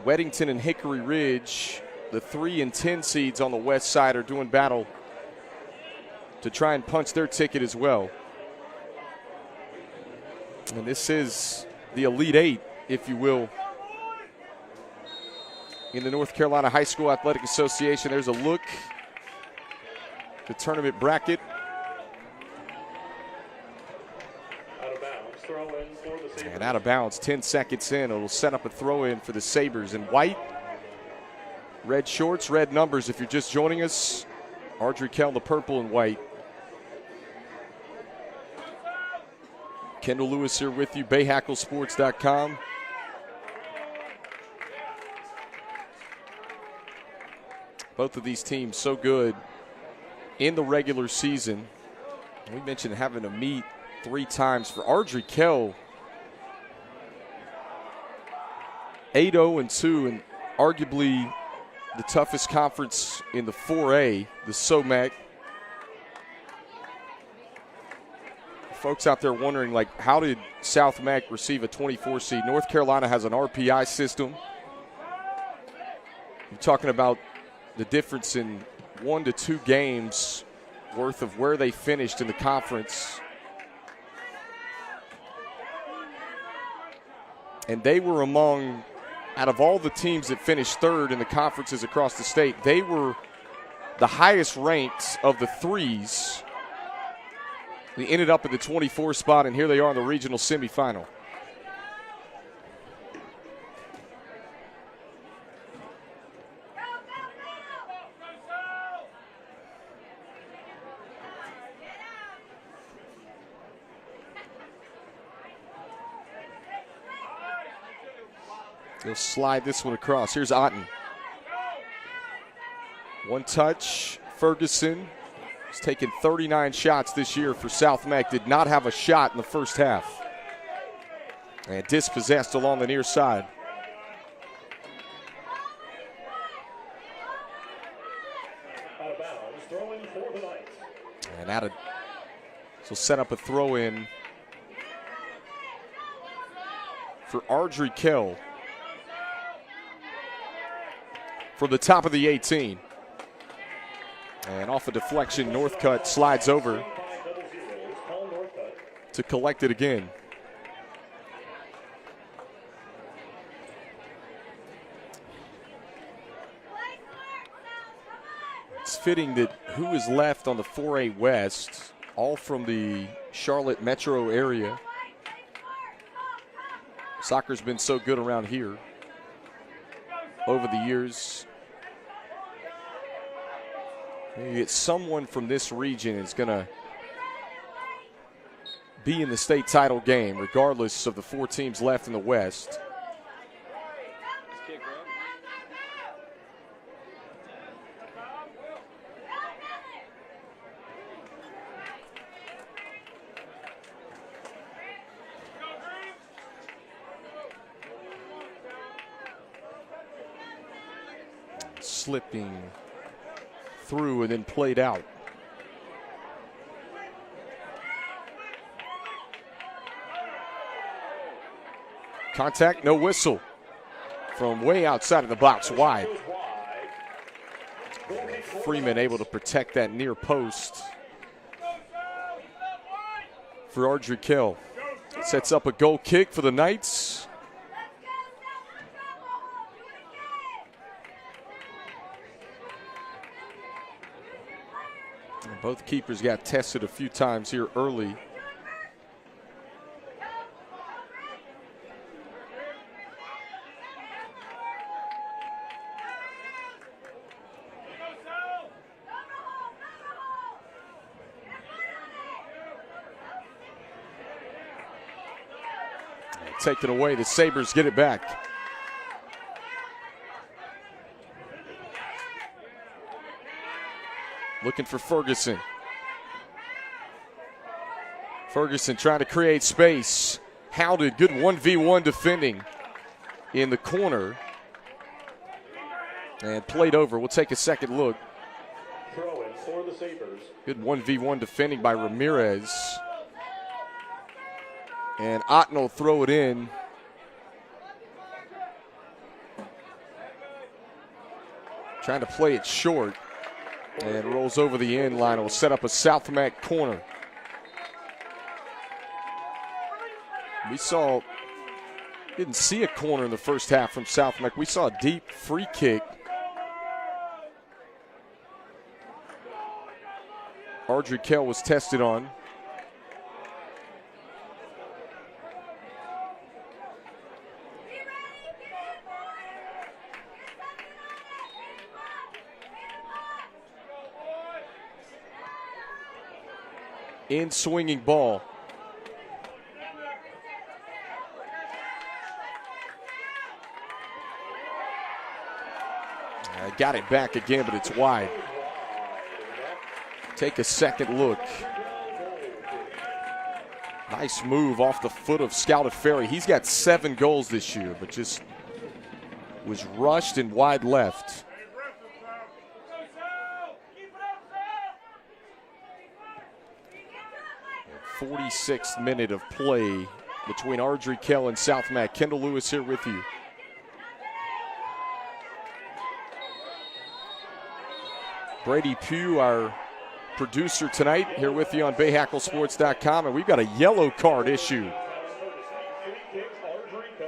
Weddington and Hickory Ridge, the 3 and 10 seeds on the west side, are doing battle to try and punch their ticket as well. And this is the Elite Eight, if you will, in the North Carolina High School Athletic Association. There's a look at the tournament bracket. And out of bounds, 10 seconds in. It'll set up a throw-in for the Sabres. In white, red shorts, red numbers if you're just joining us. Ardrey Kell, the purple and white. Kendall Lewis here with you, BahakelSports.com. Both of these teams so good in the regular season. We mentioned having to meet 3 times for Ardrey Kell. 8-0-2, and arguably the toughest conference in the 4A, the SOMAC. Folks out there wondering, like, how did South Mac receive a 24 seed? North Carolina has an RPI system. You're talking about the difference in 1 to 2 games worth of where they finished in the conference. And they were among, out of all the teams that finished 3rd in the conferences across the state, they were the highest ranked of the 3s. They ended up in the 24 spot, and here they are in the regional semifinal. They'll slide this one across. Here's Otten. One touch. Ferguson has taken 39 shots this year for South Mac. Did not have a shot in the first half. And dispossessed along the near side. Out of bounds, throwing for the Knights. And out of, so set up a throw in for Ardrey Kell. From the top of the 18. And off a deflection, Northcutt slides over to collect it again. It's fitting that who is left on the 4A West, all from the Charlotte metro area. Soccer's been so good around here over the years. You get someone from this region is going to be in the state title game, regardless of the 4 teams left in the West. Slipping through and then played out. Contact, no whistle. From way outside of the box, wide. Freeman able to protect that near post for Ardrey Kell. Sets up a goal kick for the Knights. Both keepers got tested a few times here early. Taken away, the Sabres get it back. Looking for Ferguson. Ferguson trying to create space. Hounded, good 1v1 defending in the corner. And played over. We'll take a second look. Throw-in for the Sabres. Good 1v1 defending by Ramirez. And Otten will throw it in. Trying to play it short. And rolls over the end line. It will set up a South Mac corner. Didn't see a corner in the first half from South Mac. We saw a deep free kick. Ardrey Kell was tested on. In swinging ball. Got it back again, but it's wide. Take a second look. Nice move off the foot of Scout Ferry. He's got 7 goals this year, but just was rushed and wide left. 46th minute of play between Ardrey Kell and South Meck. Kendall Lewis here with you. Brady Pugh, our producer tonight, here with you on BahakelSports.com, and we've got a yellow card issue.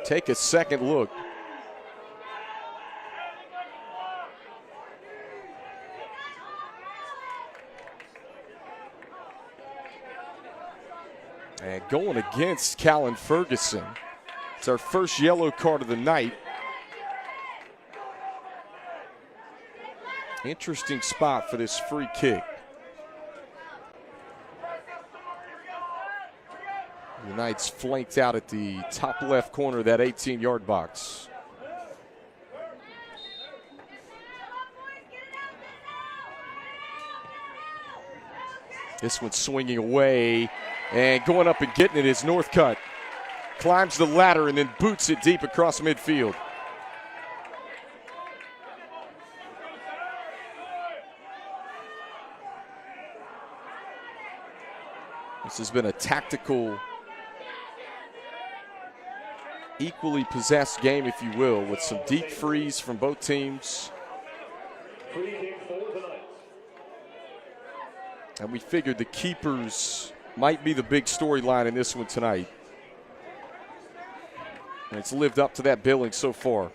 Take a second look. And going against Callan Ferguson. It's our first yellow card of the night. Interesting spot for this free kick. The Knights flanked out at the top left corner of that 18-yard box. This one's swinging away, and going up and getting it is Northcutt. Climbs the ladder and then boots it deep across midfield. This has been a tactical, equally possessed game, if you will, with some deep frees from both teams. And we figured the keepers might be the big storyline in this one tonight. And it's lived up to that billing so far.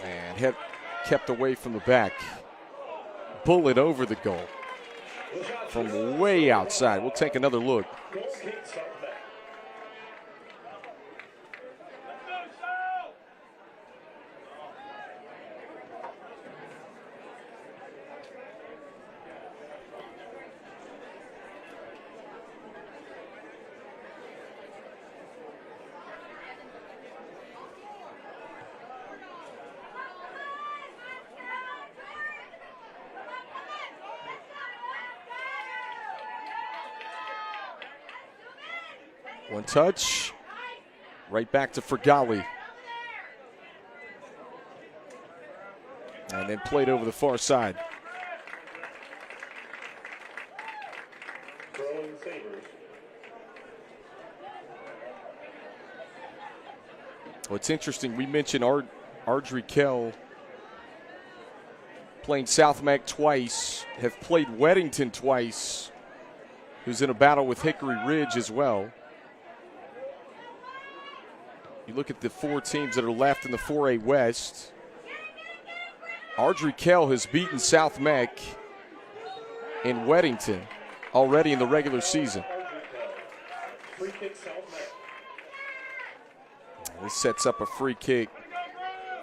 And kept away from the back. Bullet over the goal from way outside. We'll take another look. One touch, right back to Fergali. And then played over the far side. Well, it's interesting, we mentioned Ardrey Kell playing South Meck twice, have played Weddington twice, who's in a battle with Hickory Ridge as well. You look at the 4 teams that are left in the 4A West. Ardrey Kell has beaten South Meck in Weddington already in the regular season. This sets up a free kick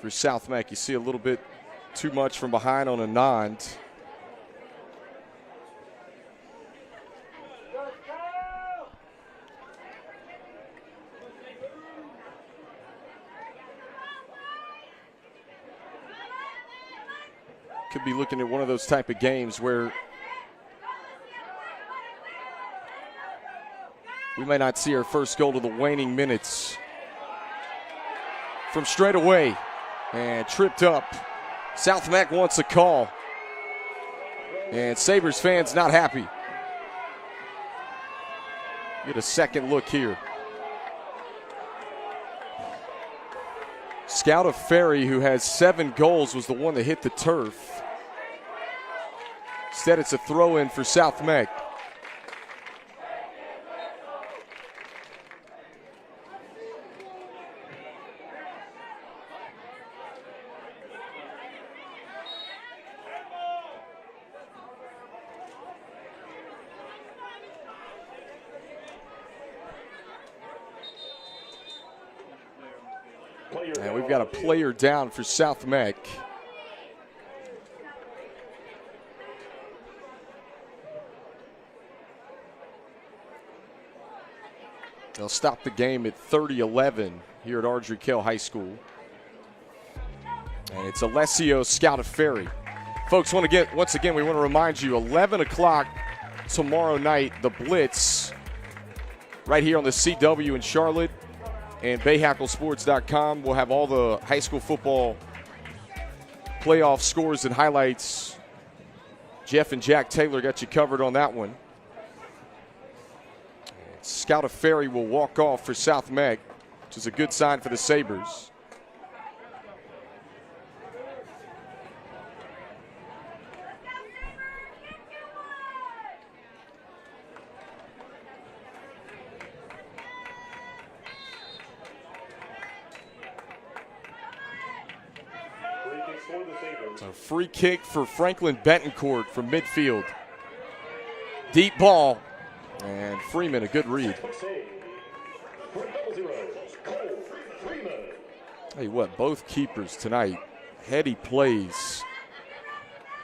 for South Meck. You see a little bit too much from behind on Anand. Could be looking at one of those type of games where we may not see our first goal to the waning minutes. From straight away and tripped up. South Meck wants a call. And Sabres fans not happy. Get a second look here. Scout of Ferry, who has 7 goals, was the one that hit the turf. Instead, it's a throw-in for South Meck. And we've got a player down for South Meck. They'll stop the game at 30-11 here at Ardrey Kell High School. And it's Alessio Scoutaferri. Folks, once again, we want to remind you, 11 o'clock tomorrow night, the Blitz, right here on the CW in Charlotte, and BahakelSports.com. We'll have all the high school football playoff scores and highlights. Jeff and Jack Taylor got you covered on that one. Scoutaferri will walk off for South Meck, which is a good sign for the Sabres. A free kick for Franklin Betancourt from midfield. Deep ball. And Freeman, a good read. Tell you what, both keepers tonight, heady plays.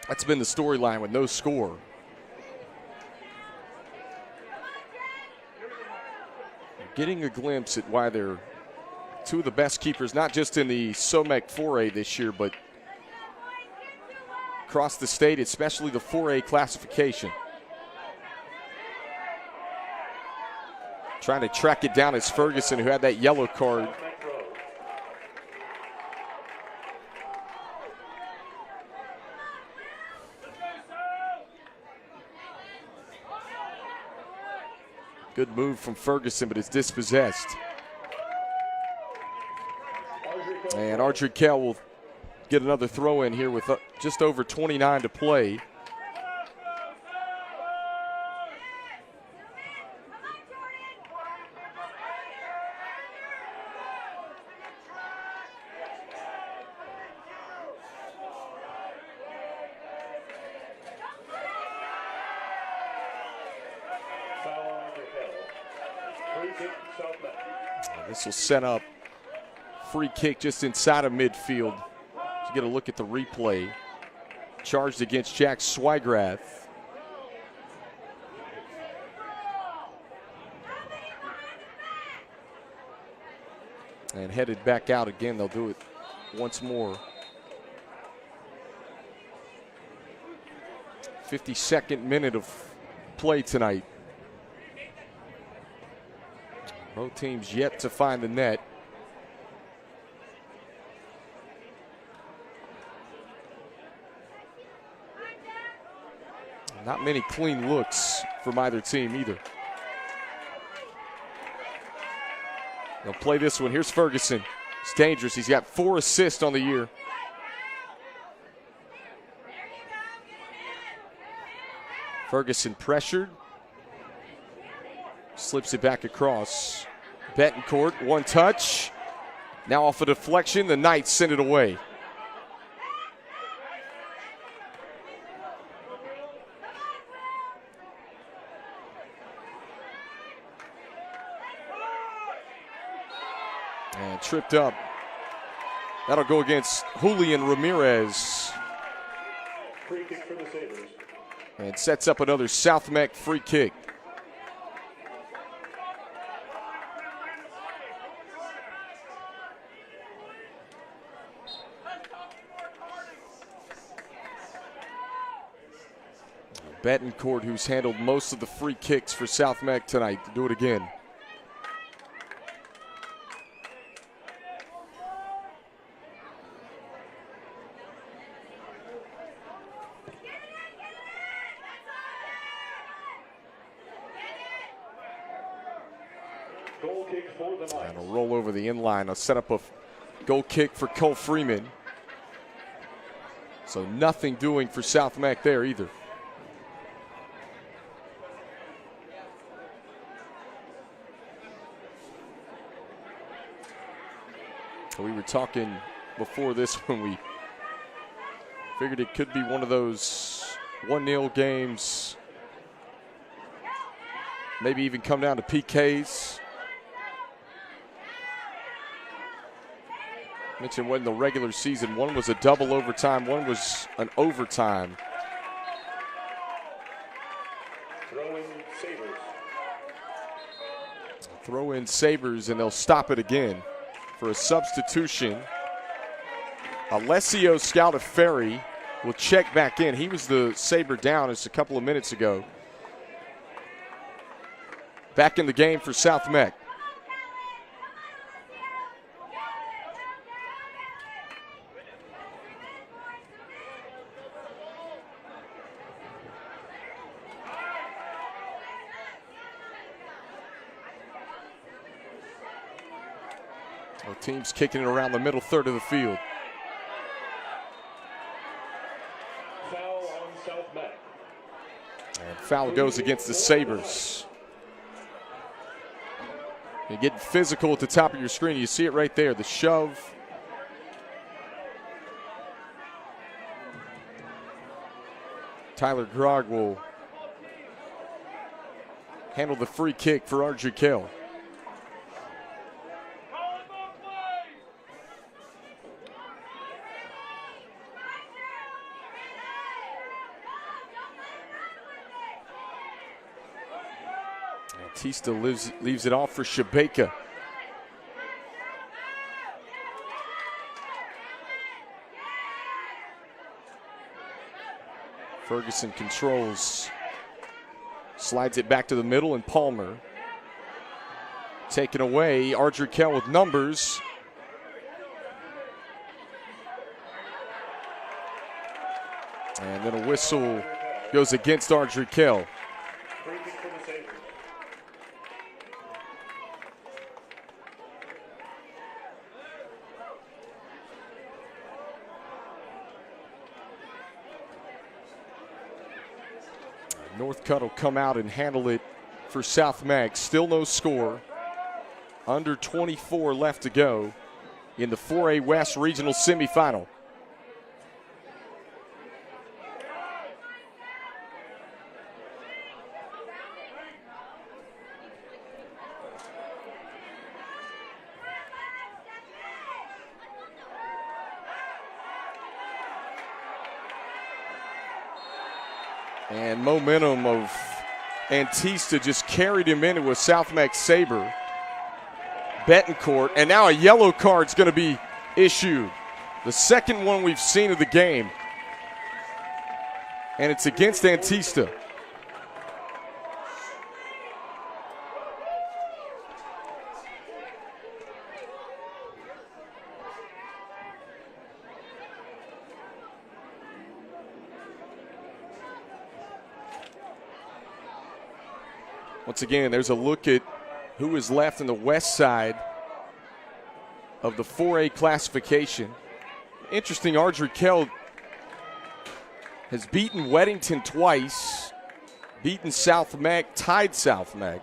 That's been the storyline with no score. Getting a glimpse at why they're two of the best keepers, not just in the SOMEC 4A this year, but across the state, especially the 4A classification. Trying to track it down is Ferguson, who had that yellow card. Good move from Ferguson, but it's dispossessed. And Ardrey Kell will get another throw in here with just over 29 to play. This will set up free kick just inside of midfield. To get a look at the replay. Charged against Jack Swigrath. And headed back out again. They'll do it once more. 52nd minute of play tonight. Both teams yet to find the net. Not many clean looks from either team either. They'll play this one. Here's Ferguson. It's dangerous. He's got 4 assists on the year. Ferguson pressured. Slips it back across. Betancourt, one touch. Now off a deflection, the Knights send it away. And tripped up. That'll go against Julian Ramirez. Free kick for the Sabres. And sets up another South Meck free kick. Betancourt, who's handled most of the free kicks for South Meck tonight, to do it again. Goal kick for the Knights. And a roll over the inline. I'll set up a goal kick for Cole Freeman. So nothing doing for South Meck there either. We were talking before this when we figured it could be one of those 1-0 games. Maybe even come down to PKs. Mentioned when the regular season, one was a double overtime, one was an overtime. Throwing Sabres. Throw in Sabres, and they'll stop it again for a substitution. Alessio Scaldaferri will check back in. He was the Sabre down just a couple of minutes ago. Back in the game for South Meck. Our team's kicking it around the middle third of the field. Foul on South Meck. And foul goes against the Sabres. You're getting physical at the top of your screen. You see it right there, the shove. Tyler Grogg will handle the free kick for Ardrey Kell. Tista leaves it off for Shabeka. Ferguson controls, slides it back to the middle, and Palmer taken away. Ardrey Kell with numbers. And then a whistle goes against Ardrey Kell. Free kick for the Sabres. Northcutt will come out and handle it for South Meck. Still no score. Under 24 left to go in the 4A West Regional Semifinal. And momentum of Antista just carried him into a South Meck Sabre. Betancourt, and now a yellow card's going to be issued. The second one we've seen of the game. And it's against Antista. Once again, there's a look at who is left in the west side of the 4A classification. Interesting, Ardrey Kell has beaten Weddington twice, beaten South Meck, tied South Meck.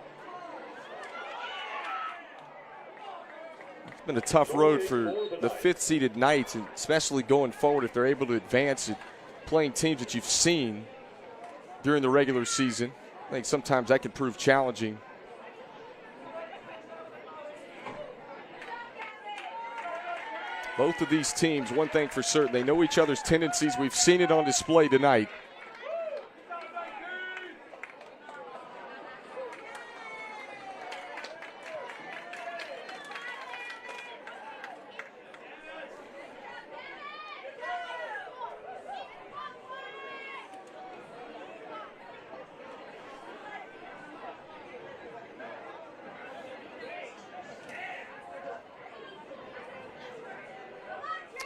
It's been a tough road for the fifth-seeded Knights, and especially going forward if they're able to advance at playing teams that you've seen during the regular season. I think sometimes that can prove challenging. Both of these teams, one thing for certain, they know each other's tendencies. We've seen it on display tonight.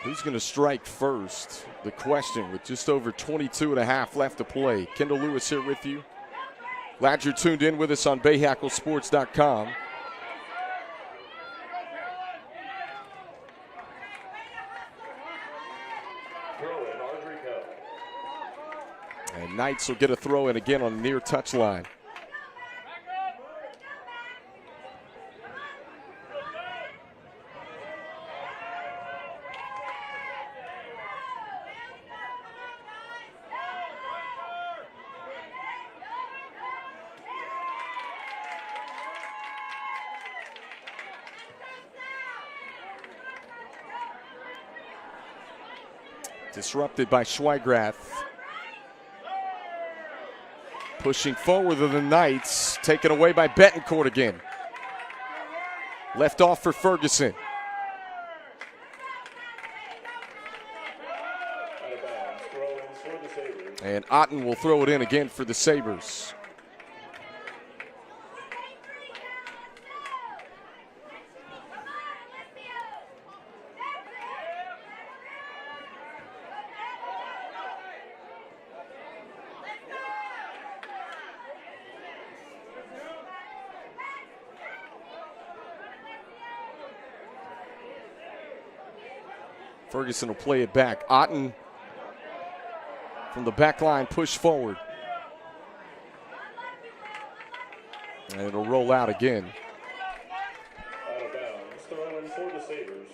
Who's going to strike first? The question, with just over 22 and a half left to play. Kendall Lewis here with you. Glad you're tuned in with us on BahakelSports.com. Throw in Ardrey Kell. And Knights will get a throw in again on the near touchline. Disrupted by Schweigrath. Pushing forward of the Knights, taken away by Betancourt again. Left off for Ferguson. And Otten will throw it in again for the Sabres. Ferguson will play it back. Otten from the back line, push forward. And it'll roll out again. Out of bounds, throwing for the Sabres.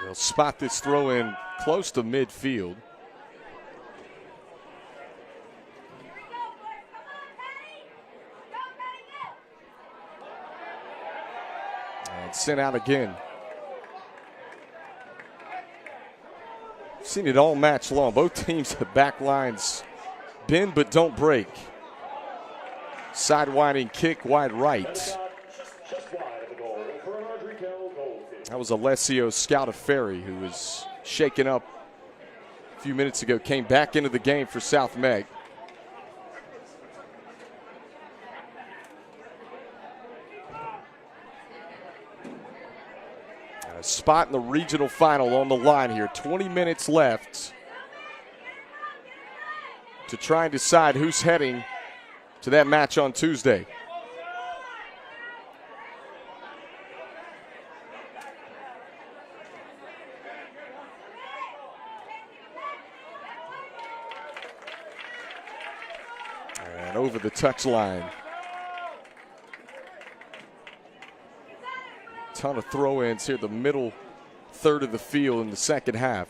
They'll spot this throw in close to midfield. And sent out again. Seen it all match long. Both teams have back lines bend but don't break. Sidewinding kick wide right. Just wide of the goal for an Ardrey Kell goal kick. That was Alessio Scoutaferri, who was shaken up a few minutes ago, came back into the game for South Meck. A spot in the regional final on the line here. 20 minutes left to try and decide who's heading to that match on Tuesday. And over the touchline. Ton of throw-ins here, the middle third of the field in the second half.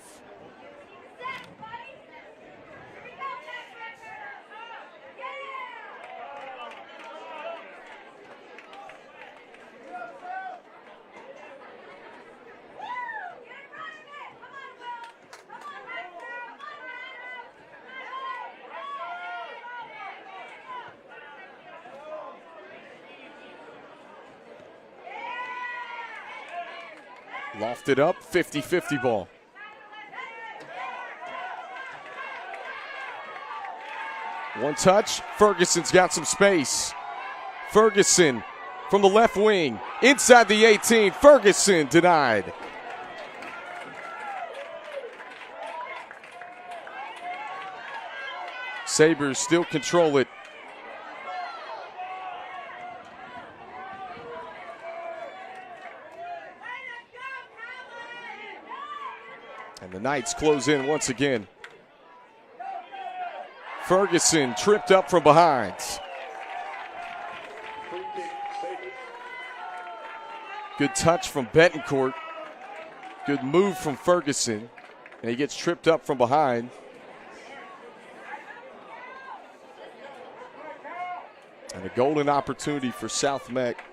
Lofted up, 50-50 ball. One touch, Ferguson's got some space. Ferguson from the left wing, inside the 18, Ferguson denied. Sabres still control it. And the Knights close in once again. Ferguson tripped up from behind. Good touch from Betancourt. Good move from Ferguson. And he gets tripped up from behind. And a golden opportunity for South Meck.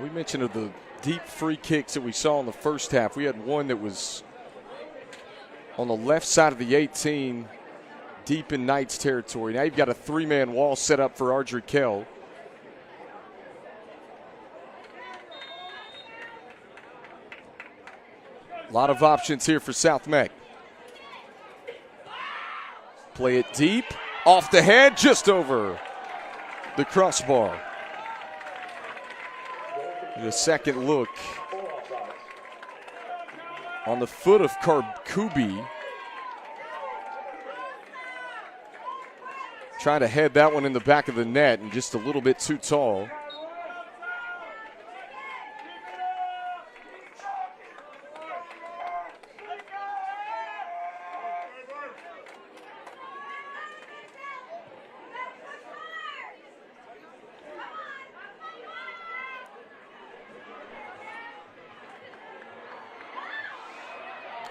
We mentioned of the deep free kicks that we saw in the first half. We had one that was on the left side of the 18, deep in Knights territory. Now you've got a three-man wall set up for Ardrey Kell. A lot of options here for South Meck. Play it deep, off the head, just over the crossbar. The second look on the foot of Karkubi. Trying to head that one in the back of the net and just a little bit too tall.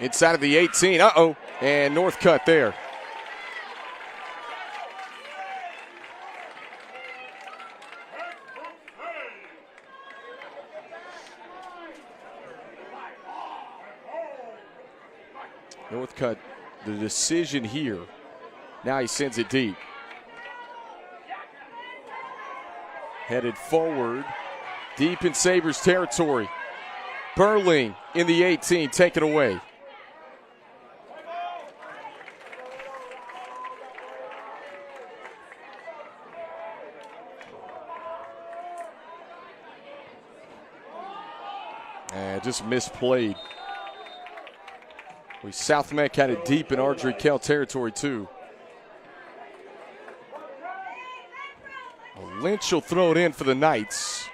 Inside of the 18. Uh-oh. And Northcutt there. Northcutt, the decision here. Now he sends it deep. Headed forward, deep in Sabres territory. Burling in the 18, take it away. And just misplayed. South Meck had it deep in Ardrey Kell territory too. Lynch will throw it in for the Knights.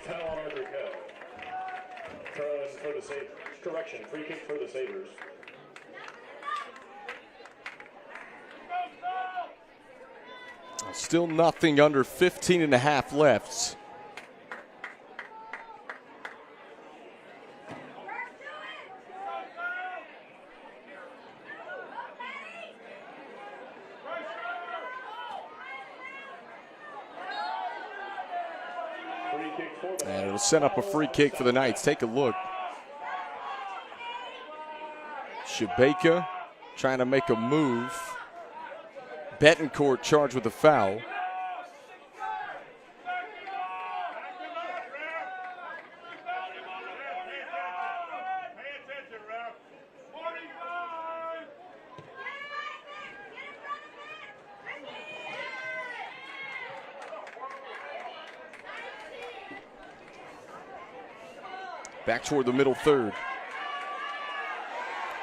Foul on Ardrey Kell. Throw in for the Sabres. Correction, free kick for the Sabres. Still nothing, under 15 and a half left. And it'll set up a free kick for the Knights. Take a look. Shabaka trying to make a move. Betancourt charged with a foul. Back toward the middle third.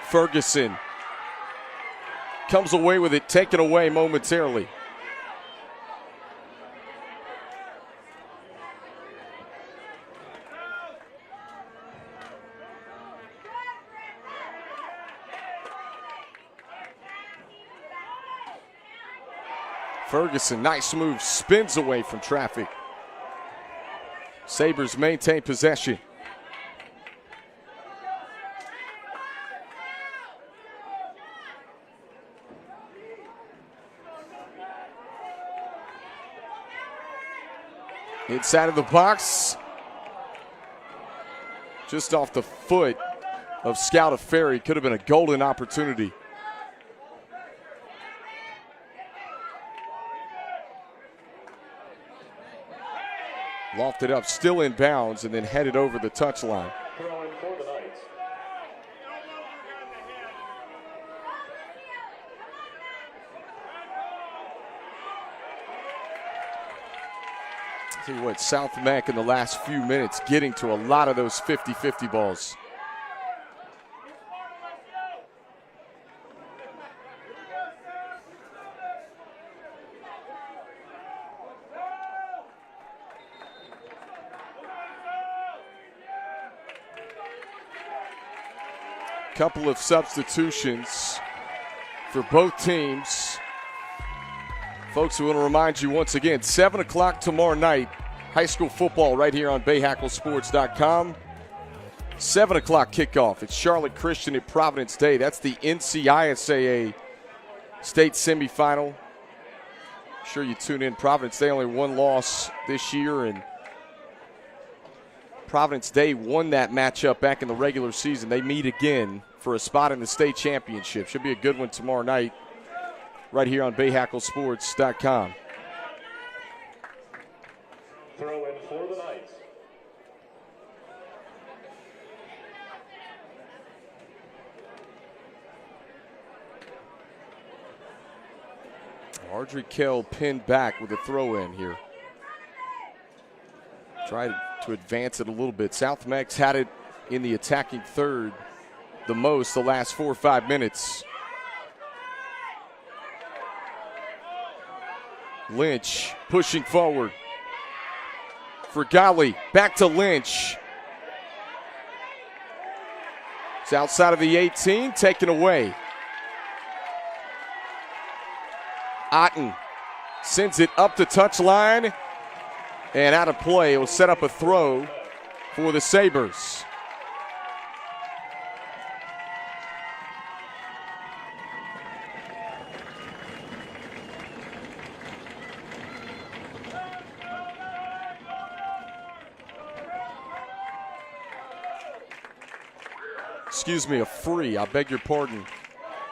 Ferguson comes away with it, taken away momentarily. Ferguson, nice move, spins away from traffic. Sabres maintain possession. Inside of the box, just off the foot of Scout Ferry. Could have been a golden opportunity. Lofted up, still in bounds, and then headed over the touchline. Throwing for the Knights. Tell you what, South Meck in the last few minutes getting to a lot of those 50-50 balls. Couple of substitutions for both teams. Folks, we want to remind you once again, 7 o'clock tomorrow night, high school football right here on BahakelSports.com. 7 o'clock kickoff. It's Charlotte Christian at Providence Day. That's the NCHSAA state semifinal. Sure you tune in. Providence Day only one loss this year, and Providence Day won that matchup back in the regular season. They meet again for a spot in the state championship. Should be a good one tomorrow night right here on BahakelSports.com. Throw in for the Knights. Ardrey Kell pinned back with a throw in here. Tried to advance it a little bit. South Meck's had it in the attacking third the most the last 4 or 5 minutes. Lynch pushing forward. for Golly. Back to Lynch. It's outside of the 18, taken away. Otten sends it up the touchline and out of play. It will set up a throw for the Sabres. Excuse me, a free, I beg your pardon,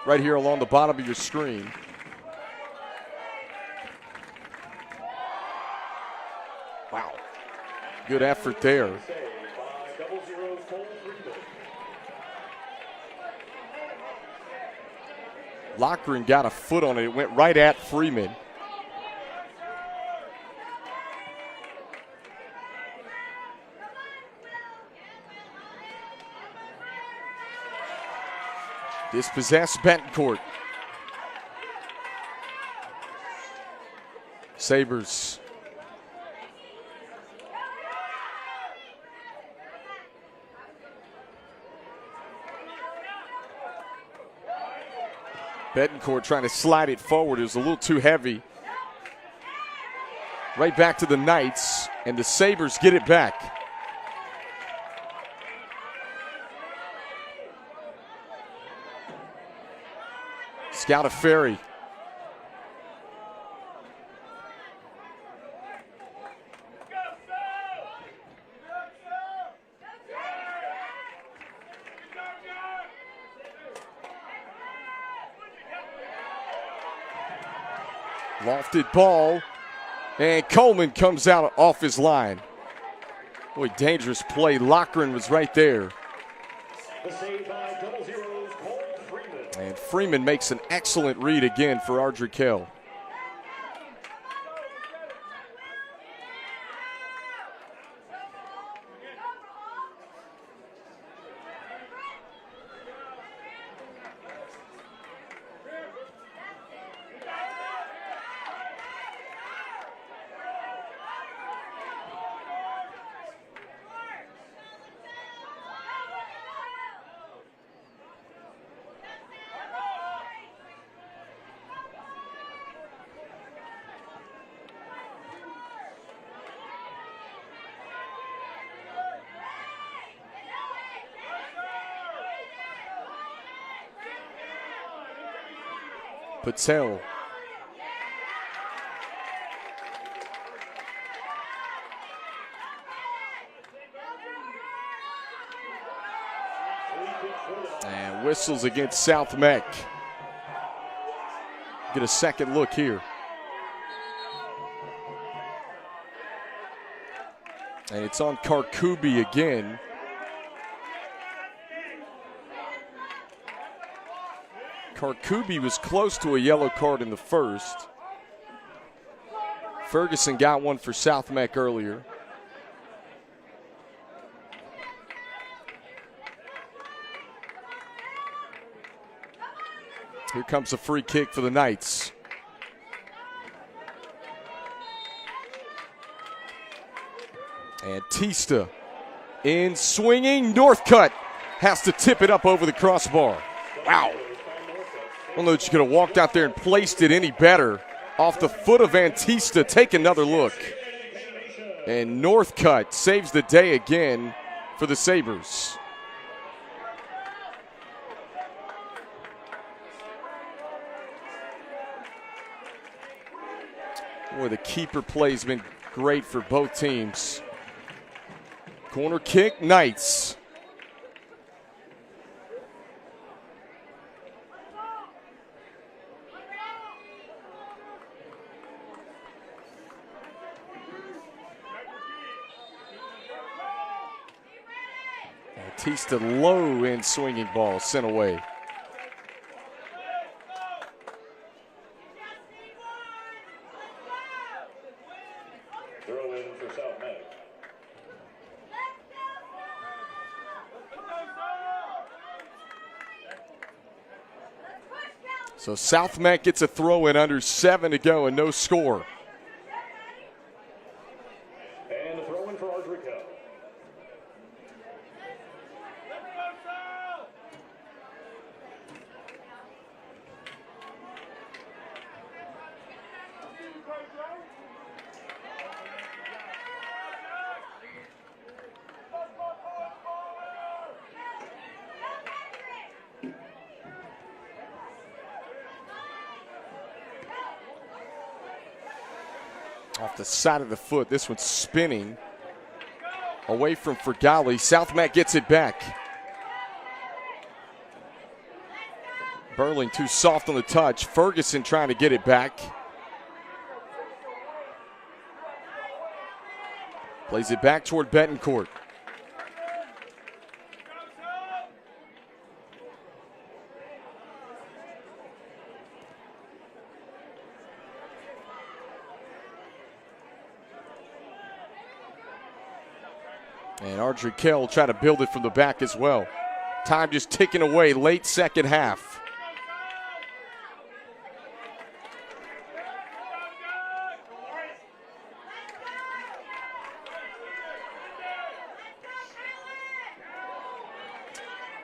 right here along the bottom of your screen. Wow, good effort there. Lochran got a foot on it, it went right at Freeman. Dispossessed Betancourt. Sabres. Betancourt trying to slide it forward. It was a little too heavy. Right back to the Knights, and the Sabres get it back. Scout a Ferry. Lofted ball, and Coleman comes out off his line. Boy, dangerous play. Lochran was right there. And Freeman makes an excellent read again for Ardrey Kell. Patel. And whistles against South Meck. Get a second look here. And it's on Karkubi again. Karkubi was close to a yellow card in the first. Ferguson got one for South Meck earlier. Here comes a free kick for the Knights. And Tista in swinging. Northcutt has to tip it up over the crossbar. Wow. I don't know that you could have walked out there and placed it any better. Off the foot of Antista. Take another look. And Northcutt saves the day again for the Sabres. Boy, the keeper play has been great for both teams. Corner kick, Knights. Tista low in swinging ball, sent away. Throw in for South Meck. So South Meck gets a throw in under 7 to go and no score. And the throw in Off the side of the foot. This one's spinning away from Fergali. South Meck gets it back. Burling too soft on the touch. Ferguson trying to get it back. Plays it back toward Betancourt. And Ardrey Kell try to build it from the back as well. Time just ticking away, late second half.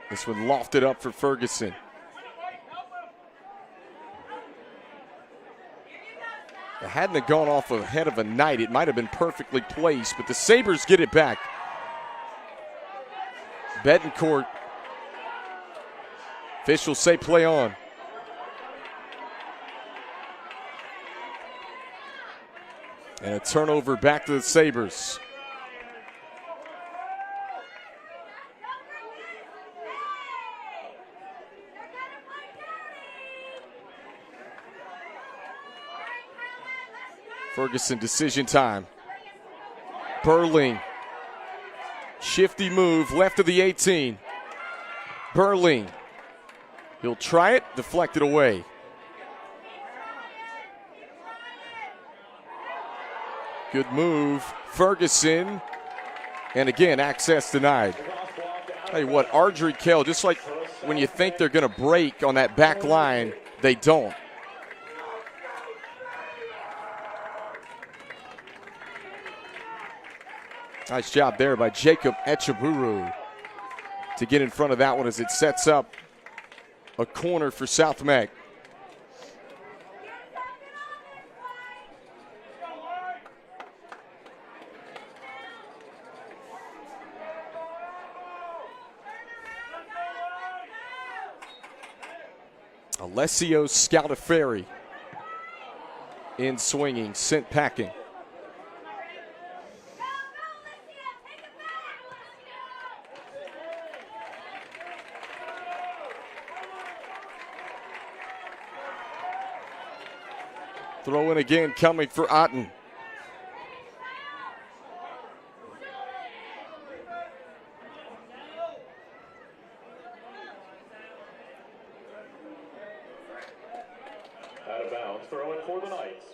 This one lofted up for Ferguson. It hadn't have gone off ahead of a night. It might have been perfectly placed, but the Sabres get it back. Betancourt. Officials say play on. And a turnover back to the Sabres. Ferguson decision time. Burling. Shifty move, left of the 18. Burling. He'll try it, deflected away. Good move, Ferguson. And again, access denied. Tell you what, Ardrey Kell, just like when you think they're going to break on that back line, they don't. Nice job there by Jacob Echaburu to get in front of that one as it sets up a corner for South Meck. Alessio Scaldaferri in swinging, sent packing. Throw in again coming for Otten. Out of bounds, throw in for the Knights.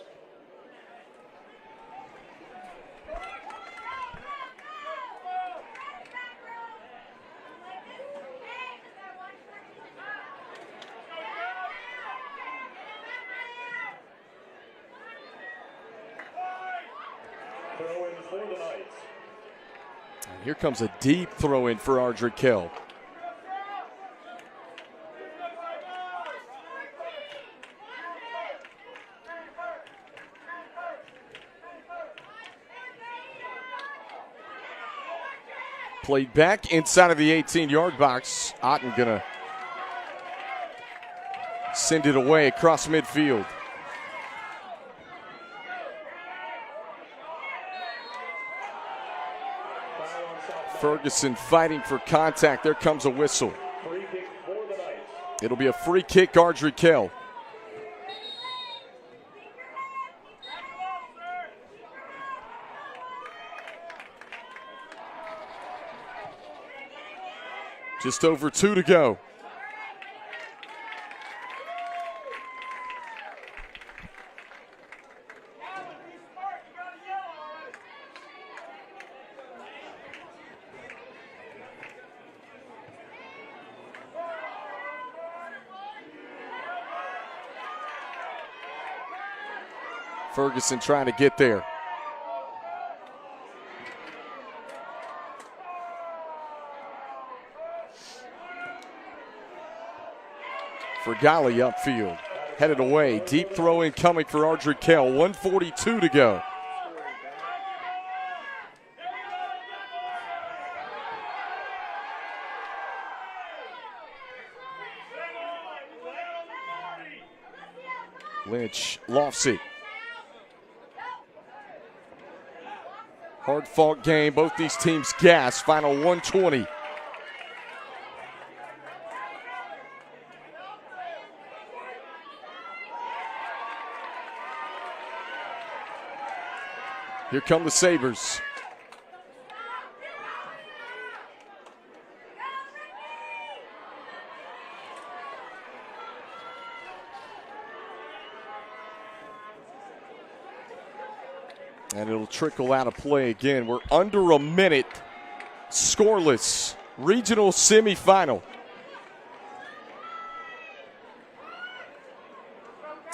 Throw in for the Knights. And here comes a deep throw in for Ardrey Kell. Played back inside of the 18-yard box. Otten gonna send it away across midfield. Ferguson fighting for contact. There comes a whistle. Free kick for the Knights. It'll be a free kick, Ardrey Kell. Just over 2 to go. Ferguson trying to get there. Fergali upfield, headed away. Deep throw in coming for Ardrey Kell. 1:42 to go. Lynch lofts it. Hard-fought game. Both these teams gas. Final 120. Here come the Sabres. And it'll trickle out of play again. We're under a minute, scoreless, regional semifinal.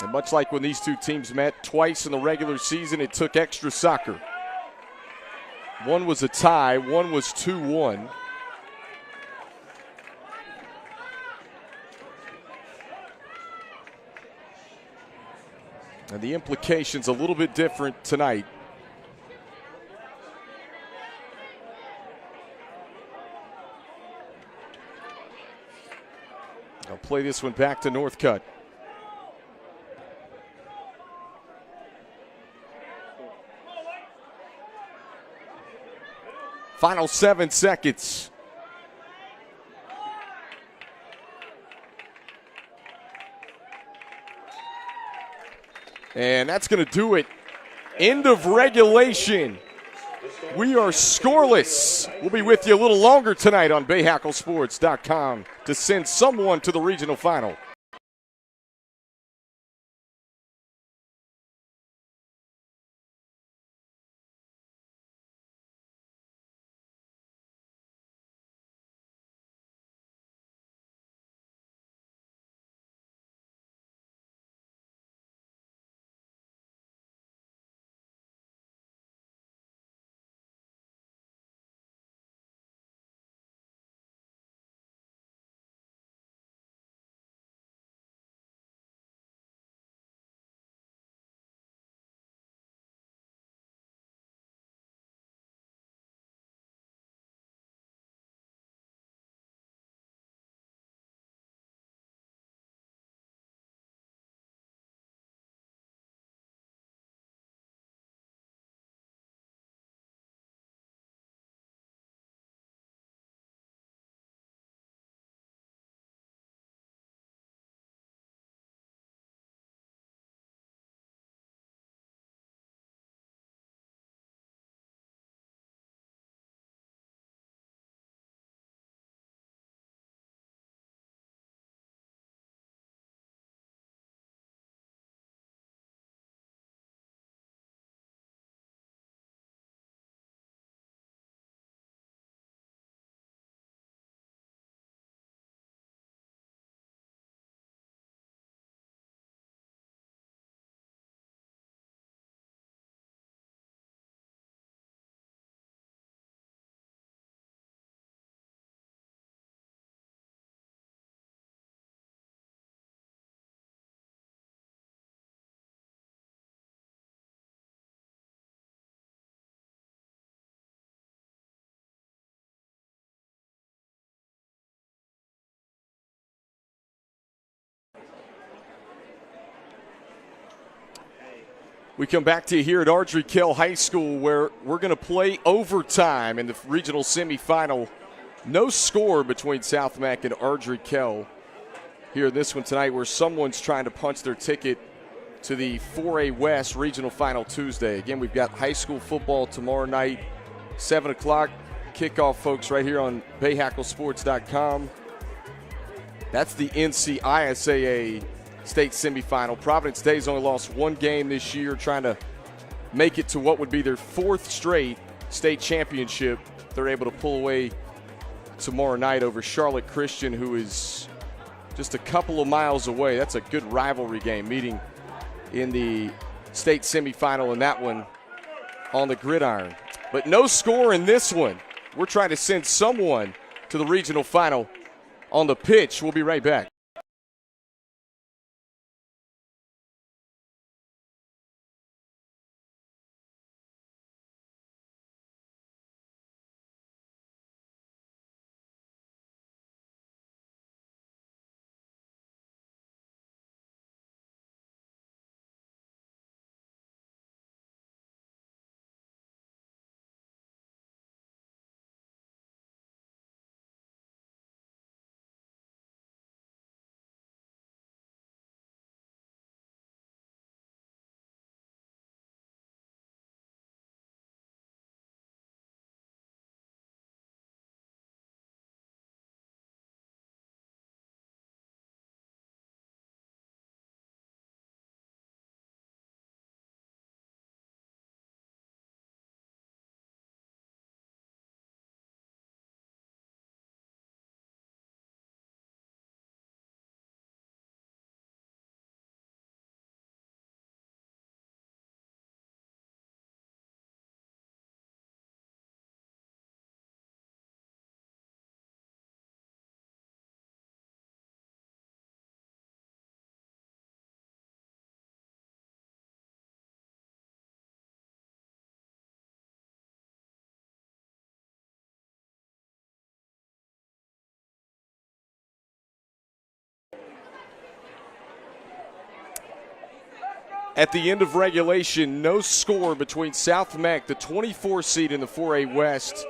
And much like when these two teams met twice in the regular season, it took extra soccer. One was a tie, one was 2-1. And the implications a little bit different tonight. I'll play this one back to Northcutt. Final 7 seconds. And that's going to do it. End of regulation. We are scoreless. We'll be with you a little longer tonight on BahakelSports.com to send someone to the regional final. We come back to you here at Ardrey Kell High School, where we're going to play overtime in the regional semifinal. No score between South Meck and Ardrey Kell here in this one tonight, where someone's trying to punch their ticket to the 4A West regional final Tuesday. Again, we've got high school football tomorrow night, 7 o'clock kickoff, folks, right here on BahakelSports.com. That's the NCHSAA state semifinal. Providence Day's only lost one game this year, trying to make it to what would be their 4th straight state championship. They're able to pull away tomorrow night over Charlotte Christian, who is just a couple of miles away. That's a good rivalry game, meeting in the state semifinal, and that one on the gridiron. But no score in this one. We're trying to send someone to the regional final on the pitch. We'll be right back. at the end of regulation. No score between South Meck, the 24 seed in the 4A West,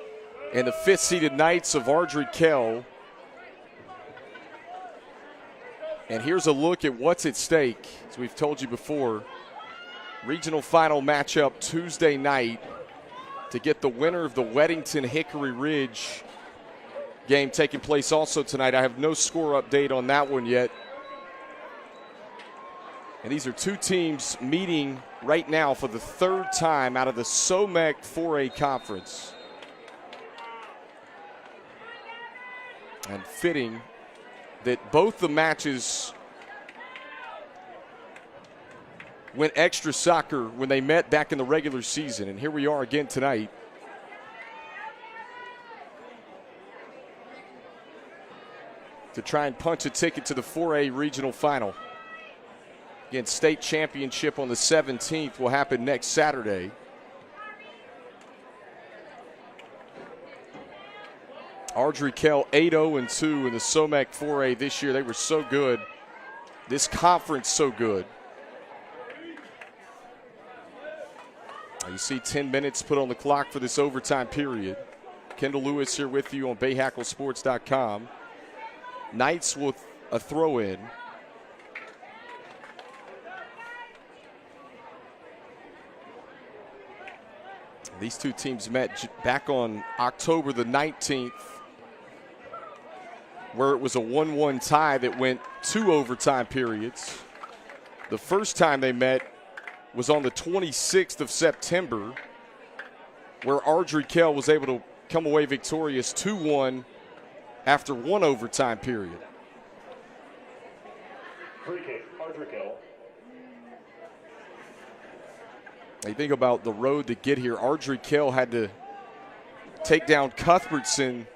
and the 5th seeded Knights of Ardrey Kell. And here's a look at what's at stake. As we've told you before, regional final matchup Tuesday night to get the winner of the Weddington-Hickory Ridge game taking place also tonight. I have no score update on that one yet. And these are two teams meeting right now for the 3rd time out of the SOMEC 4A Conference. And fitting that both the matches went extra soccer when they met back in the regular season. And here we are again tonight. To try and punch a ticket to the 4A regional final. Again, state championship on the 17th will happen next Saturday. Ardrey Kell 8-0-2 in the SOMEC 4A this year. They were so good. This conference so good. You see 10 minutes put on the clock for this overtime period. Kendall Lewis here with you on BahakelSports.com. Knights with a throw-in. These two teams met back on October the 19th, where it was a 1-1 tie that went 2 overtime periods. The first time they met was on the 26th of September, where Ardrey Kell was able to come away victorious 2-1 after 1 overtime period. Free kick, Ardrey Kell. You think about the road to get here. Ardrey Kell had to take down Cuthbertson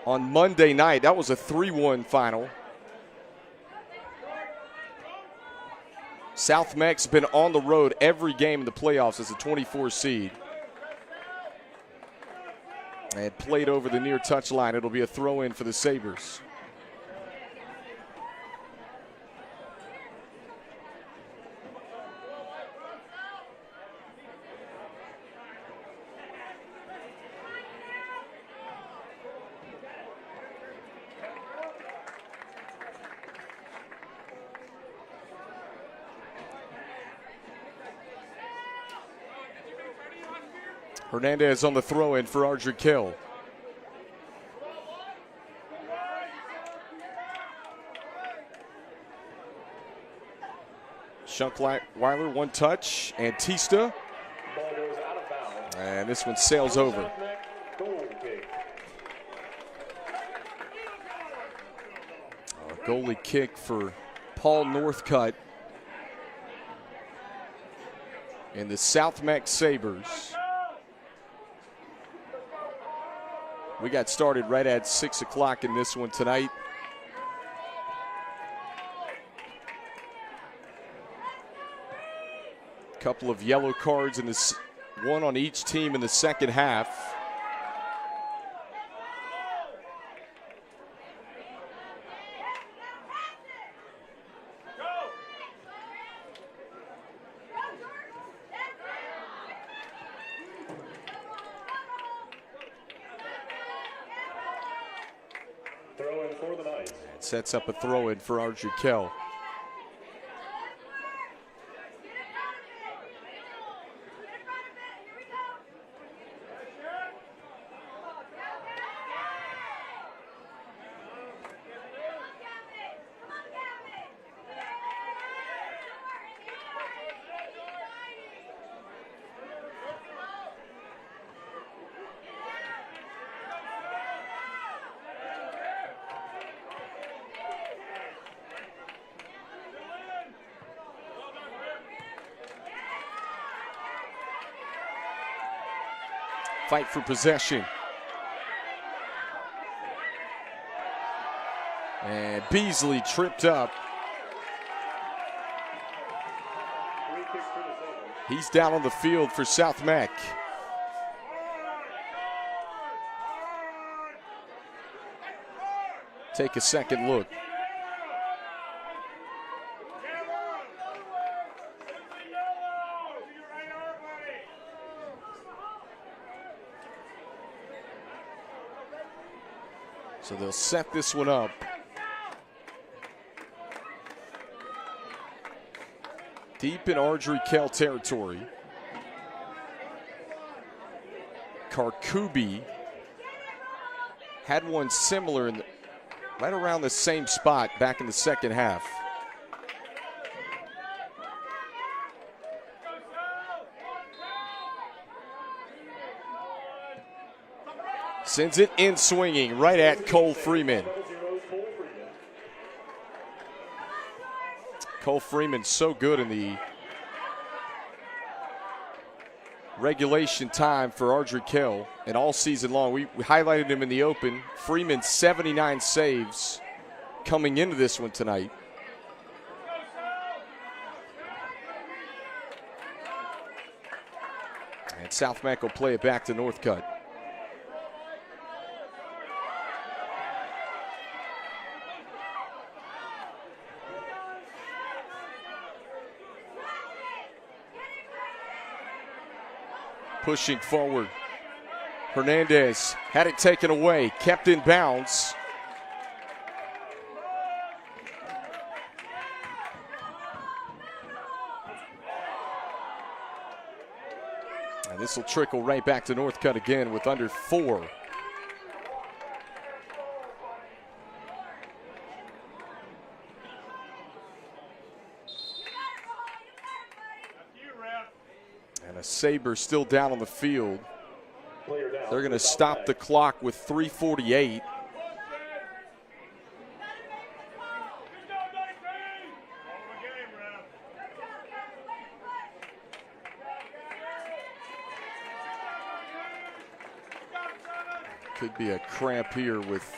on Monday night. That was a 3-1 final. South Meck's been on the road every game in the playoffs as a 24 seed. And played over the near touchline. It'll be a throw-in for the Sabres. Hernandez on the throw-in for Ardrey Kell. Schunkweiler, one touch. Antista. Ball goes out of bounds. And this one sails over. Goal kick. A goalie kick for Paul Northcutt. And the South Meck Sabres. We got started right at 6 o'clock in this one tonight. Couple of yellow cards in this, one on each team in the second half. Throw-in for the Knights. It sets up a throw-in for Ardrey Kell. Fight for possession. And Beasley tripped up. Free kick for the Sabres. He's down on the field for South Meck. Take a second look. So they'll set this one up. Deep in Ardrey Kell territory. Karkubi had one similar right around the same spot back in the second half. Sends it in swinging right at Cole Freeman. Cole Freeman so good in the regulation time for Ardrey Kell and all season long. We highlighted him in the open. Freeman 79 saves coming into this one tonight. And South Meck will play it back to Northcutt. Pushing forward. Hernandez had it taken away, kept in bounds. And this will trickle right back to Northcutt again with under 4. And a Sabre still down on the field. They're going to stop the clock with 3:48. Could be a cramp here with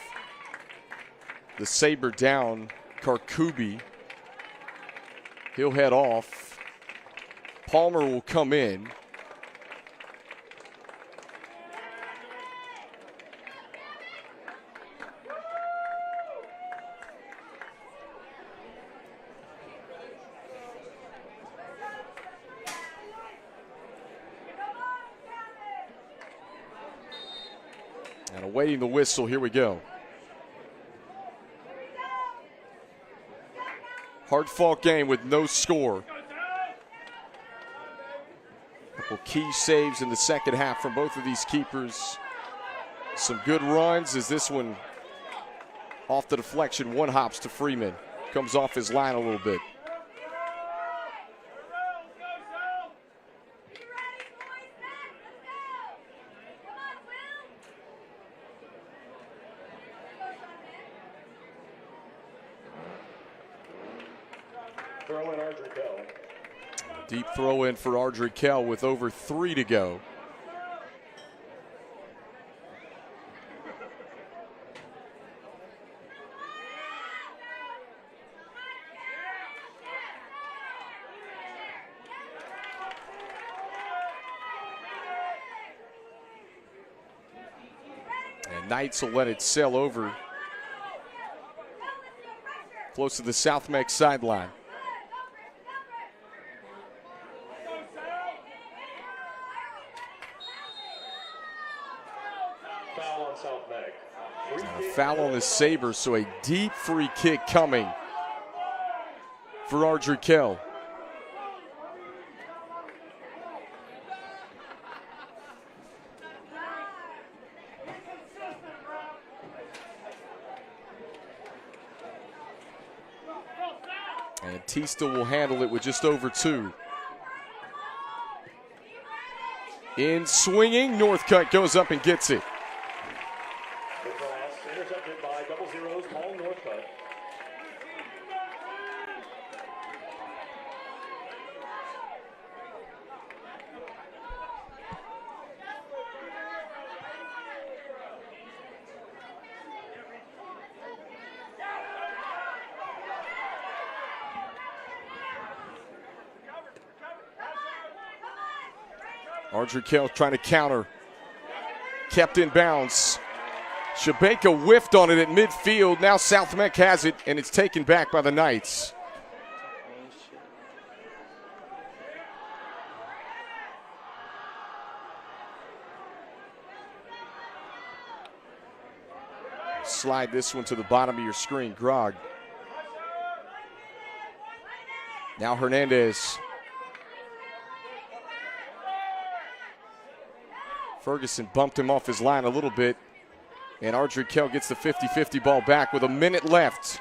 the Sabre down. Karkubi. He'll head off. Palmer will come in. And awaiting the whistle, here we go. Hard-fought game with no score. Couple key saves in the second half from both of these keepers. Some good runs as this one off the deflection, one hops to Freeman. Comes off his line a little bit. Throw in Ardrey Kell. Deep throw in for Ardrey Kell with over 3 to go. And Knights will let it sail over close to the South Meck sideline. Foul on South Meck. A foul on the Sabre, so a deep free kick coming for Ardrey Kell. And Tista will handle it with just over 2. In swinging, Northcutt goes up and gets it. The cross intercepted by 00's Paul Northcutt. Ardrey Kell trying to counter. Kept in bounds. Shabeka whiffed on it at midfield. Now South Meck has it, and it's taken back by the Knights. slide this one to the bottom of your screen. Grog. Now Hernandez. Ferguson bumped him off his line a little bit. And Ardrey Kell gets the 50-50 ball back with a minute left.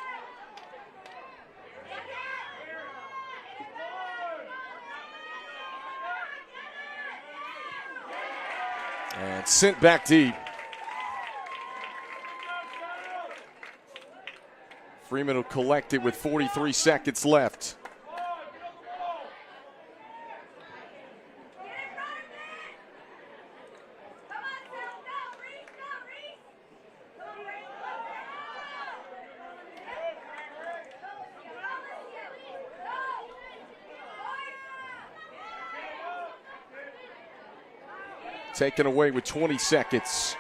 And sent back deep. Freeman will collect it with 43 seconds left. Taken away with 20 seconds.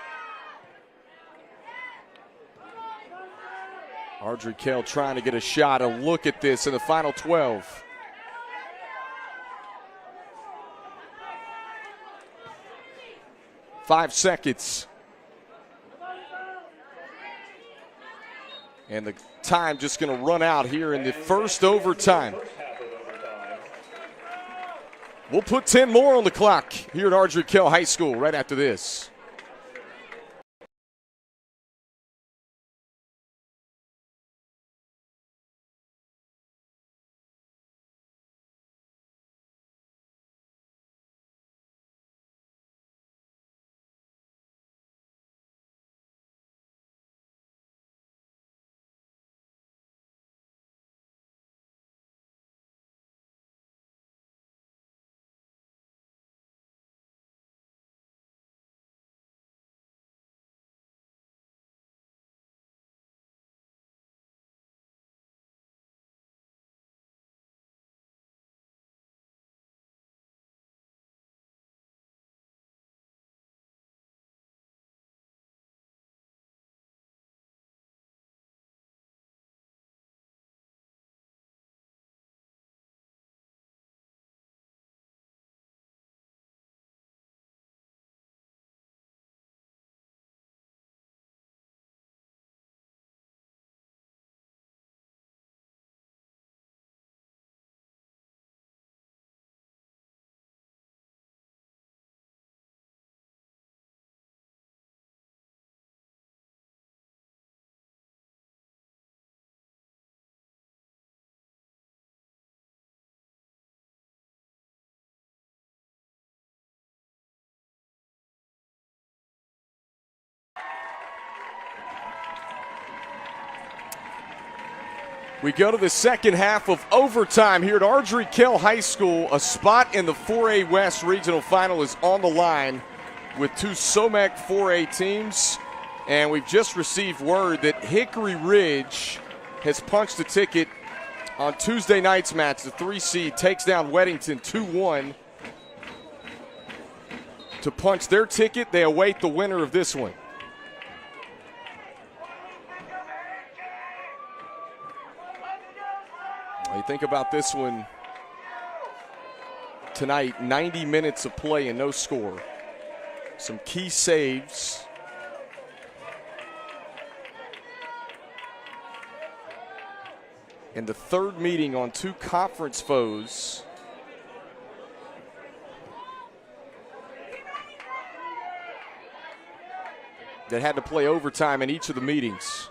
Ardrey Kell trying to get a shot, a look at this in the final 12. Five seconds. And the time just going to run out here in the first overtime. We'll put 10 more on the clock here at Ardrey Kell High School right after this. We go to the second half of overtime here at Ardrey Kell High School. A spot in the 4A West Regional Final is on the line with two SOMAC 4A teams. And we've just received word that Hickory Ridge has punched a ticket on Tuesday night's match. The 3 seed takes down Weddington 2-1 to punch their ticket. They await the winner of this one. You think about this one tonight, 90 minutes of play and no score. Some key saves. And the third meeting on two conference foes. That had to play overtime in each of the meetings.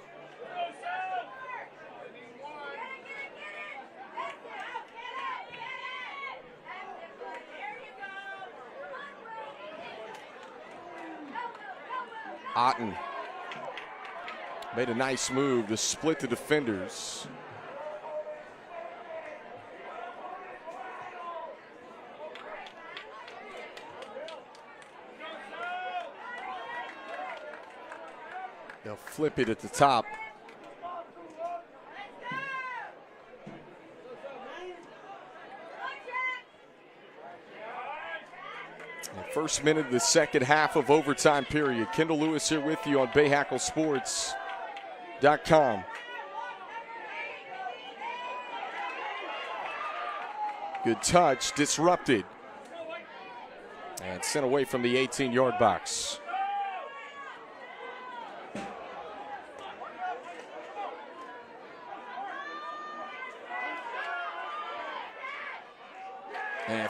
Otten made a nice move to split the defenders. They'll flip it at the top. First minute of the second half of overtime period. Kendall Lewis here with you on BahakelSports.com. Good touch, disrupted. And sent away from the 18-yard box.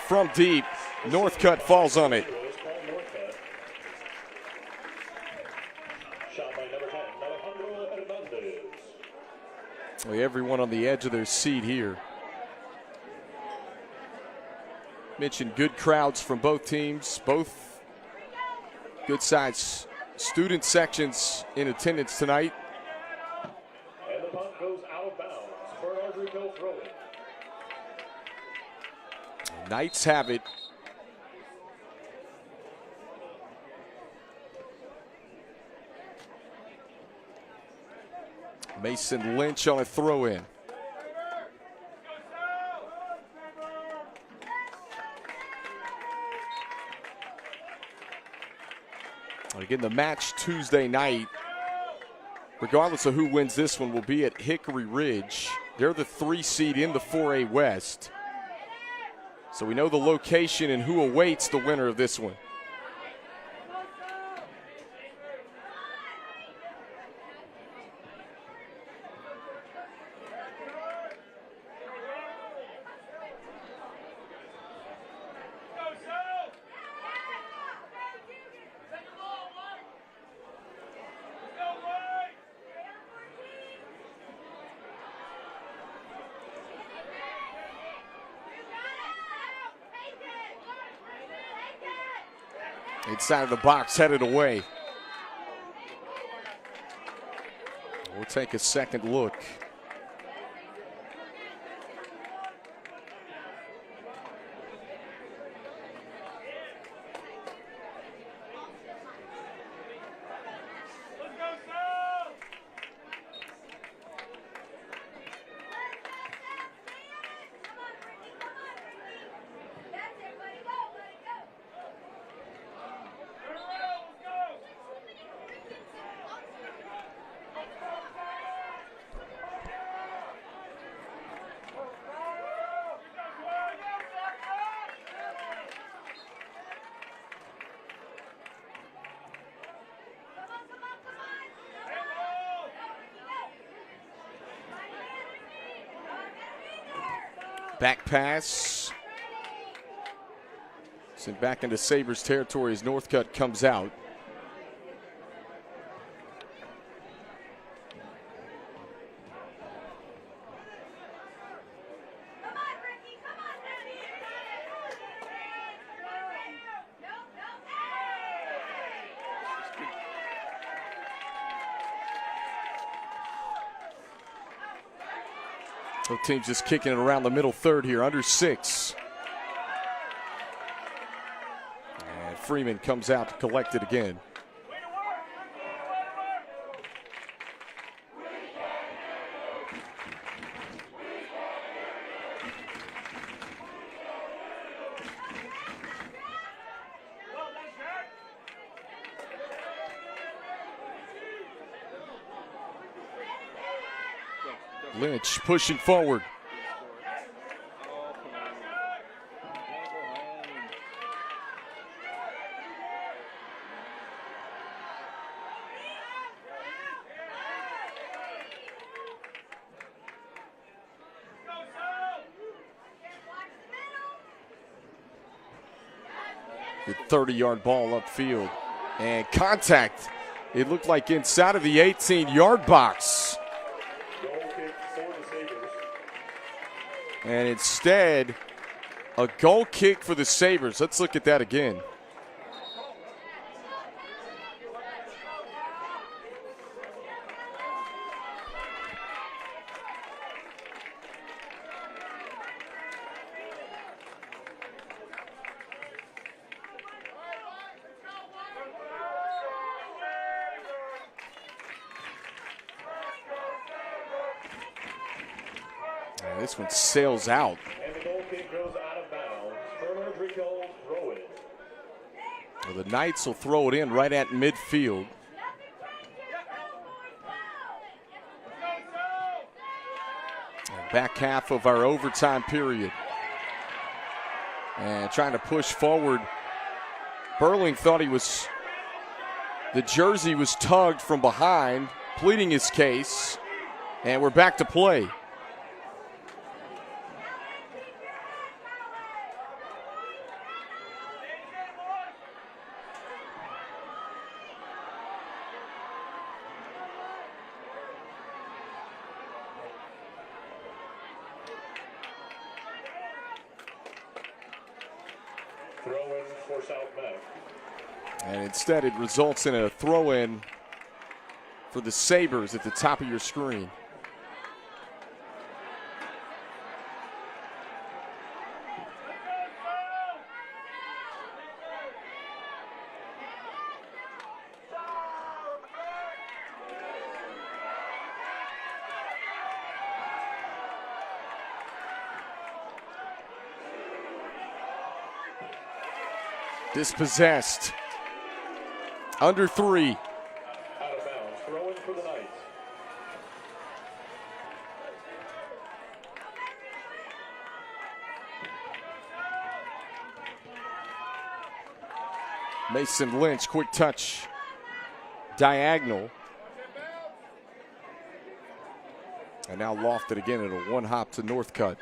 from deep. Northcutt falls on it. Shot by number 10, Alejandro Hernandez. Everyone on the edge of their seat here. Mentioned good crowds from both teams, both good sized student sections in attendance tonight. And the punt goes out of bounds for Ardrey Kell throwing. Knights have it. Mason Lynch on a throw-in. Again, the match Tuesday night, regardless of who wins this one, will be at Hickory Ridge. They're the 3 seed in the 4A West. So we know the location and who awaits the winner of this one. Inside of the box, headed away. We'll take a second look. Back pass. Sent back into Sabres territory as Northcutt comes out. Both teams just kicking it around the middle third here, under 6. And Freeman comes out to collect it again. Lynch pushing forward. Good 30-yard ball upfield. And contact. It looked like inside of the 18-yard box. And instead, a goal kick for the Sabres. Let's look at that again. This one sails out. And the goal kick goes out of bounds for Ardrey Kell throwing. Well, the Knights will throw it in right at midfield. And back half of our overtime period. And trying to push forward. Burling thought the jersey was tugged from behind, pleading his case. And we're back to play. for South Meck. And instead, it results in a throw-in for the Sabres at the top of your screen. Dispossessed. Under 3. Out of bounds, throwing for the Knights. Mason Lynch, quick touch. Diagonal. And now lofted again at a one hop to Northcutt.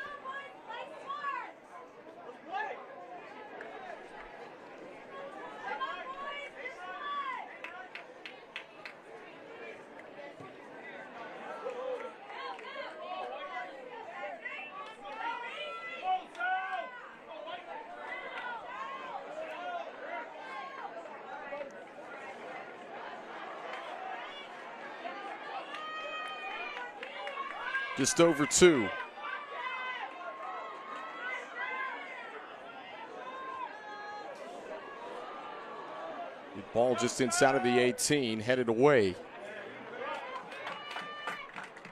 Just over 2. The ball just inside of the 18, headed away.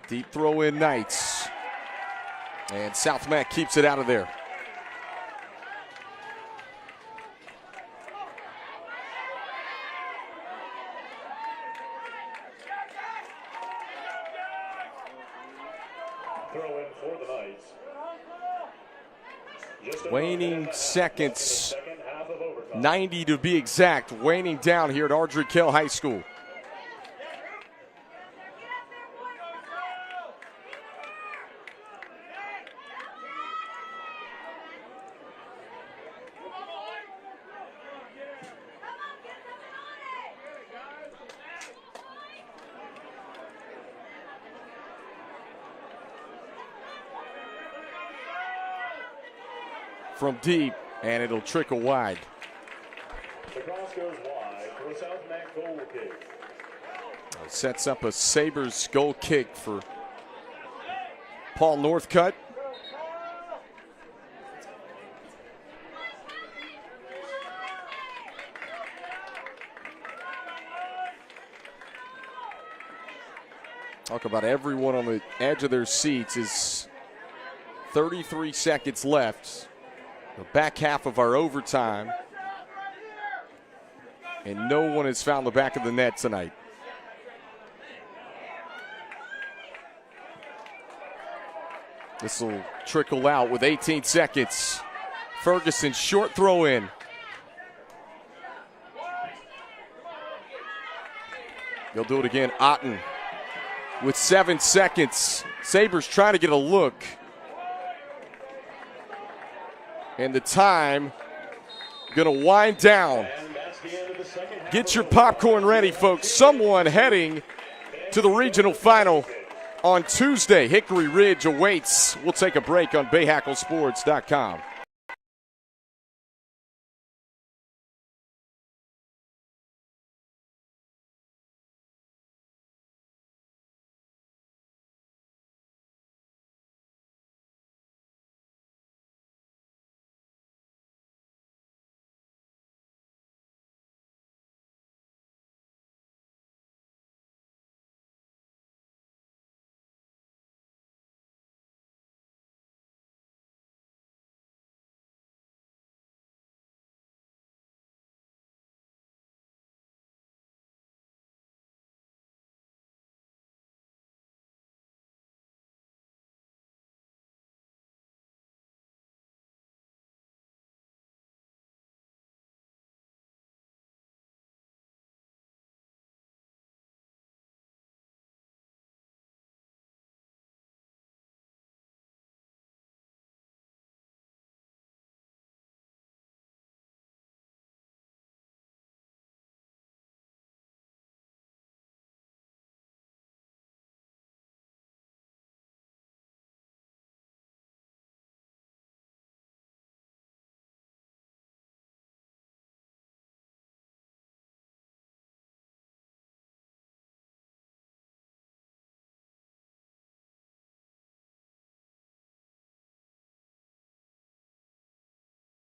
Deep throw in Knights. And South Meck keeps it out of there. Throw in for the Knights. Waning seconds, Second half of overtime. 90 to be exact, waning down here at Ardrey Kell High School. From deep, and it'll trickle wide. The cross goes wide for a South Meck goal kick. Sets up a Sabres goal kick for Paul Northcutt. Talk about everyone on the edge of their seats. Is 33 seconds left. The back half of our overtime. And no one has found the back of the net tonight. This will trickle out with 18 seconds. Ferguson, short throw in. They'll do it again. Otten with 7 seconds. Sabres trying to get a look. And the time going to wind down. Get your popcorn ready, folks. Someone heading to the regional final on Tuesday. Hickory Ridge awaits. We'll take a break on BahakelSports.com.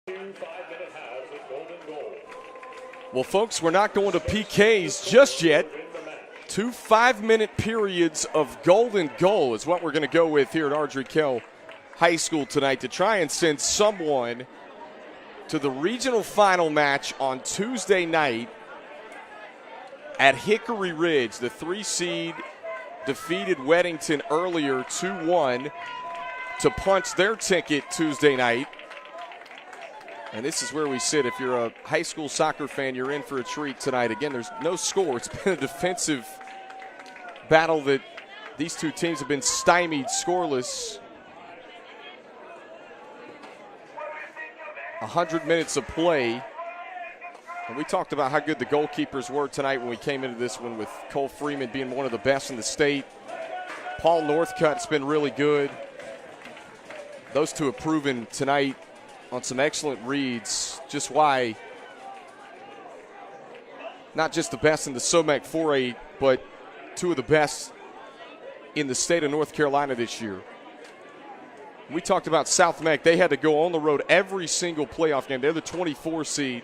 2 5-minute halves with golden goal. Well, folks, we're not going to PKs just yet. 2 5-minute periods of golden goal is what we're going to go with here at Ardrey Kell High School tonight to try and send someone to the regional final match on Tuesday night at Hickory Ridge. The 3-seed defeated Weddington earlier 2-1 to punch their ticket Tuesday night. And this is where we sit. If you're a high school soccer fan, you're in for a treat tonight. Again, there's no score. It's been a defensive battle that these two teams have been stymied scoreless. 100 minutes of play. And we talked about how good the goalkeepers were tonight when we came into this one, with Cole Freeman being one of the best in the state. Paul Northcutt's been really good. Those two have proven tonight on some excellent reads just why not just the best in the SOMAC 4A, but two of the best in the state of North Carolina this year. We talked about South Meck. They had to go on the road every single playoff game. They're the 24 seed.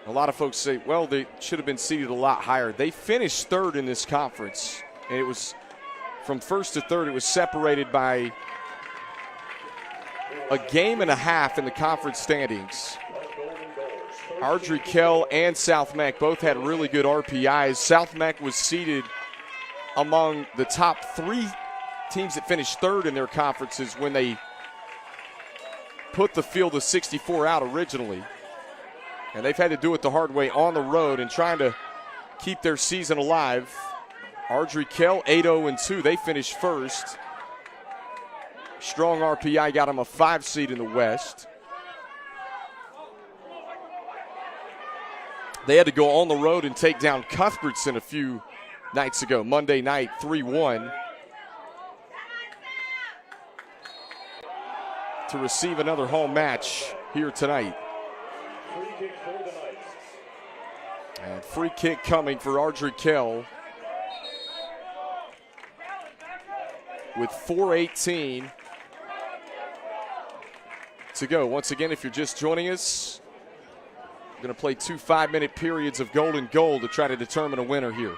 A lot of folks say, well, they should have been seeded a lot higher. They finished third in this conference, and it was from first to third, it was separated by a game and a half in the conference standings. Ardrey Kell and South Meck both had really good RPIs. South Meck was seated among the top 3 teams that finished third in their conferences when they put the field of 64 out originally. And they've had to do it the hard way on the road and trying to keep their season alive. Ardrey Kell 8-0-2. They finished first. Strong RPI got them a 5 seed in the West. They had to go on the road and take down Cuthbertson a few nights ago, Monday night, 3-1. To receive another home match here tonight. And free kick coming for Ardrey Kell with 4:18 to go. Once again, if you're just joining us, we're going to play 2 5-minute periods of golden goal to try to determine a winner here.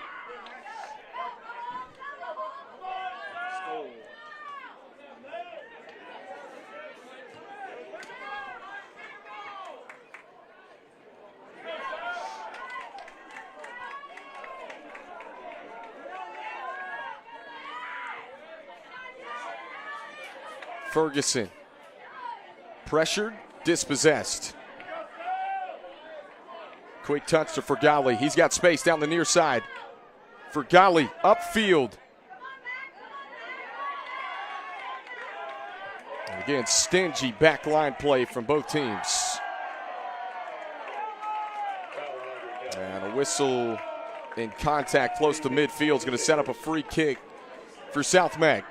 Ferguson, pressured, dispossessed. Quick touch to Fergali. He's got space down the near side. Fergali upfield. And again, stingy backline play from both teams. And a whistle in contact close to midfield is going to set up a free kick for South Meck.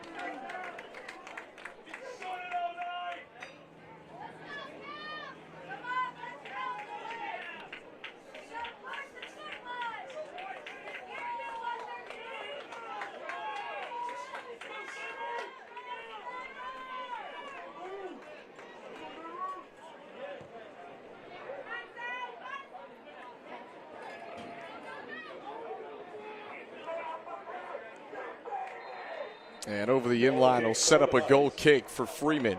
And over the inline will set up a goal kick for Freeman.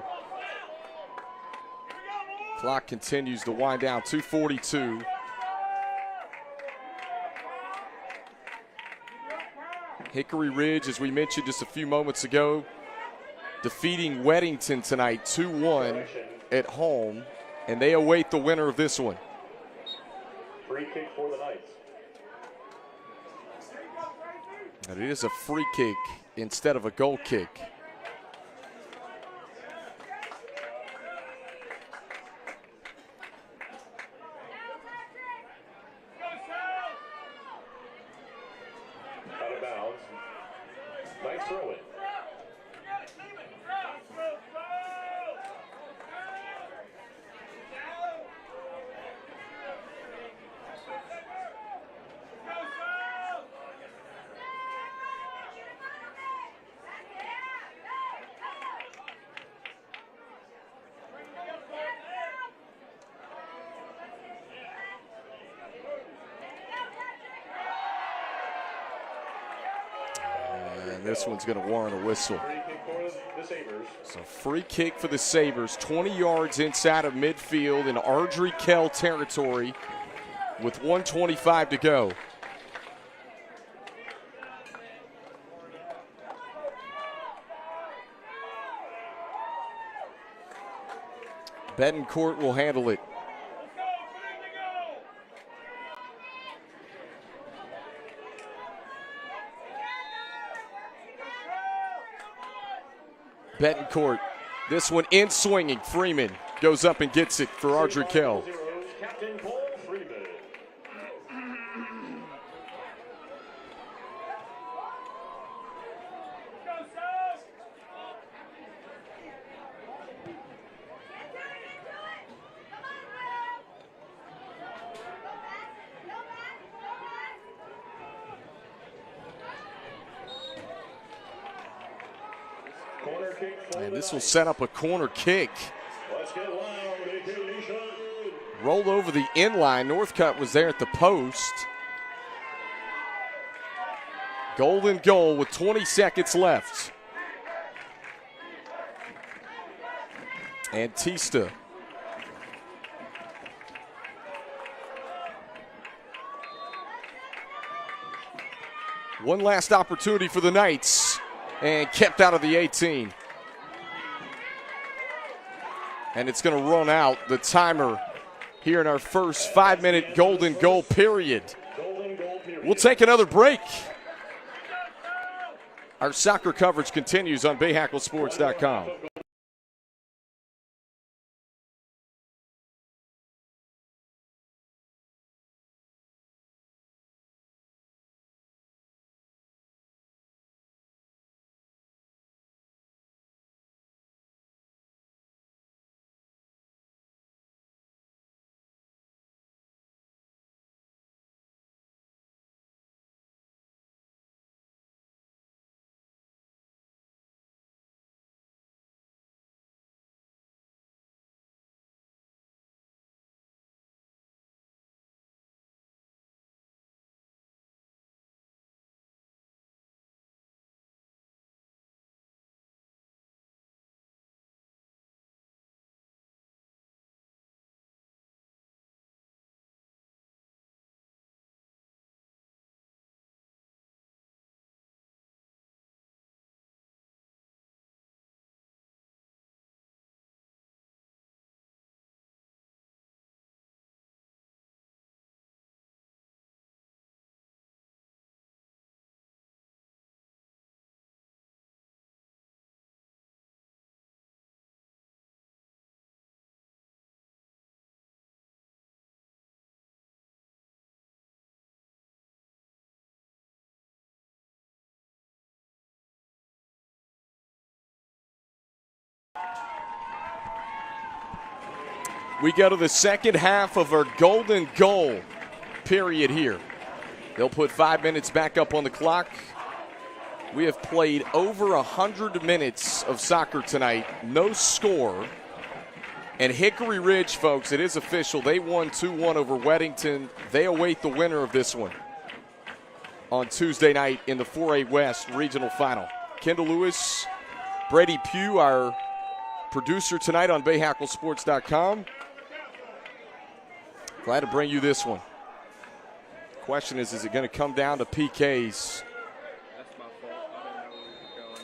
Clock continues to wind down, 2:42. Hickory Ridge, as we mentioned just a few moments ago, defeating Weddington tonight 2-1 at home, and they await the winner of this one. Free kick for the Knights. And it is a free kick instead of a goal kick. Out of bounds. Nice throw in. And this one's going to warrant a whistle. Free kick for the Sabres. So free kick for the Sabres, 20 yards inside of midfield in Ardrey Kell territory with 1:25 to go. Betancourt will handle it. Betancourt, this one in swinging. Freeman goes up and gets it for Ardrey Kell. Captain Cole Freeman. Corner kick for And the this will Knights. set up a corner kick. Let's get loud, AK Nation. Rolled over the inline. Northcutt was there at the post. Golden goal with 20 seconds left. Antista. One last opportunity for the Knights, and kept out of the 18. And it's going to run out the timer here in our first 5-minute golden goal period. Golden goal period. We'll take another break. Our soccer coverage continues on BahakelSports.com. We go to the second half of our golden goal period here. They'll put 5 minutes back up on the clock. We have played over 100 minutes of soccer tonight. No score. And Hickory Ridge, folks, it is official. They won 2-1 over Weddington. They await the winner of this one on Tuesday night in the 4A West Regional Final. Kendall Lewis, Brady Pugh, our producer tonight on BahakelSports.com. Glad to bring you this one. Question is it going to come down to PKs? That's my fault. I didn't know where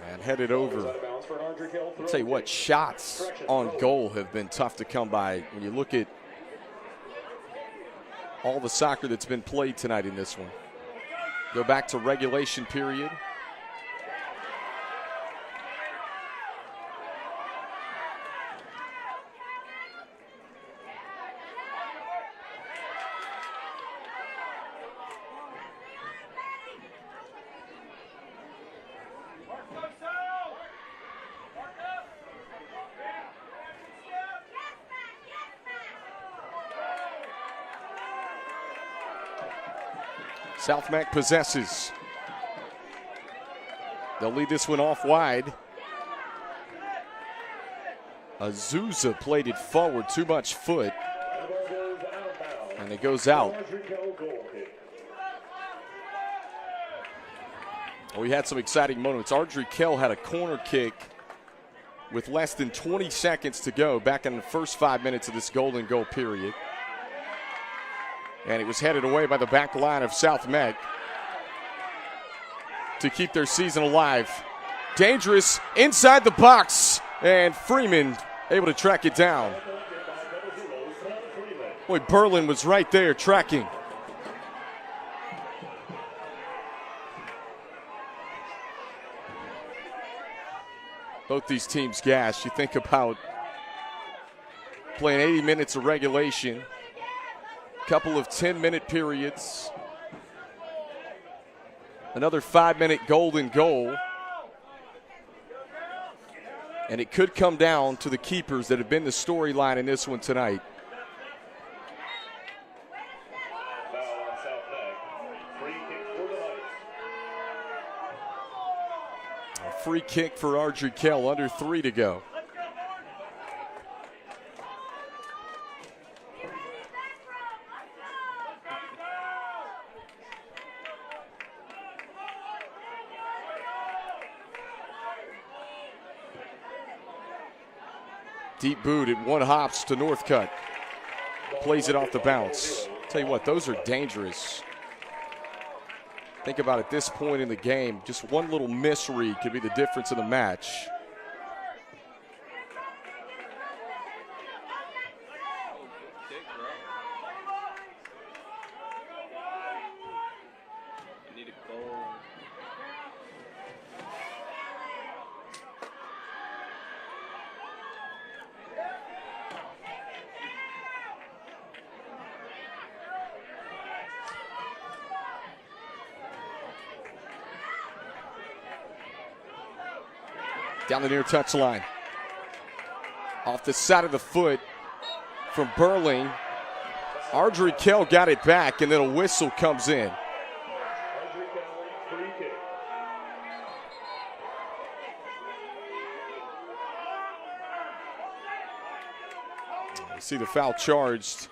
we were going. And headed over. I'll tell you what, shots on goal have been tough to come by when you look at all the soccer that's been played tonight in this one. Go back to regulation period. South Meck possesses. They'll lead this one off wide. Azusa played it forward, too much foot, And the ball goes out of bounds. and it goes out. Ardrey Kell goal kick. We had some exciting moments. Ardrey Kell had a corner kick with less than 20 seconds to go back in the first 5 minutes of this golden goal period. And it was headed away by the back line of South Meck to keep their season alive. Dangerous inside the box, and Freeman able to track it down. Boy, Berlin was right there tracking. Both these teams gassed. You think about playing 80 minutes of regulation, couple of 10-minute periods, another 5-minute golden goal, and it could come down to the keepers that have been the storyline in this one tonight. Foul on South Meck. Free kick for the Knights. A free kick for Ardrey Kell, under 3 to go. Deep boot at one hops to Northcutt. Plays it off the bounce. Tell you what, those are dangerous. Think about at this point in the game, just one little misread could be the difference in the match. Kick, bro. I need a goal. Down the near touchline. Off the side of the foot from Burling. Ardrey Kell got it back, and then a whistle comes in. Ardrey Kell, free kick. You see the foul charged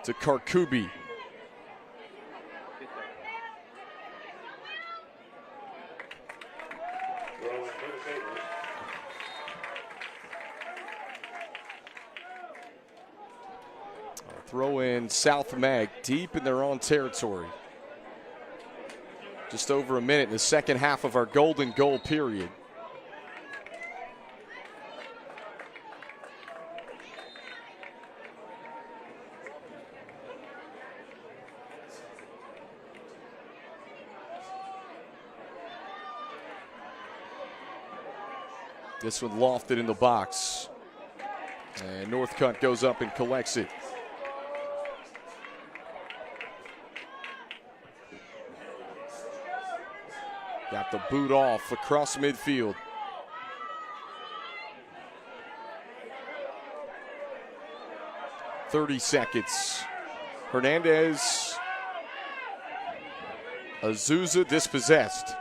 to Karkubi. Throw in for the Sabres. Throw in South Meck deep in their own territory. Just over a minute in the second half of our golden goal period. This one lofted in the box. And Northcutt goes up and collects it. Got the boot off across midfield. .30 seconds. Hernandez. Azusa dispossessed.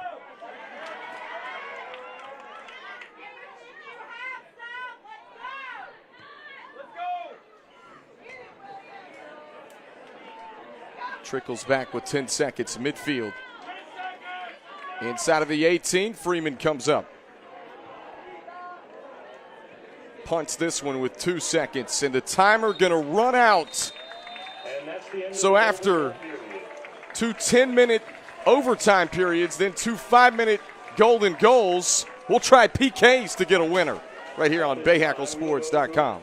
Trickles back with 10 seconds, midfield. Inside of the 18, Freeman comes up. Punts this one with 2 seconds, and the timer gonna run out. And that's the end So of the after period. 2 10-minute overtime periods, then 2 5-minute golden goals, we'll try PKs to get a winner right here on BahakelSports.com.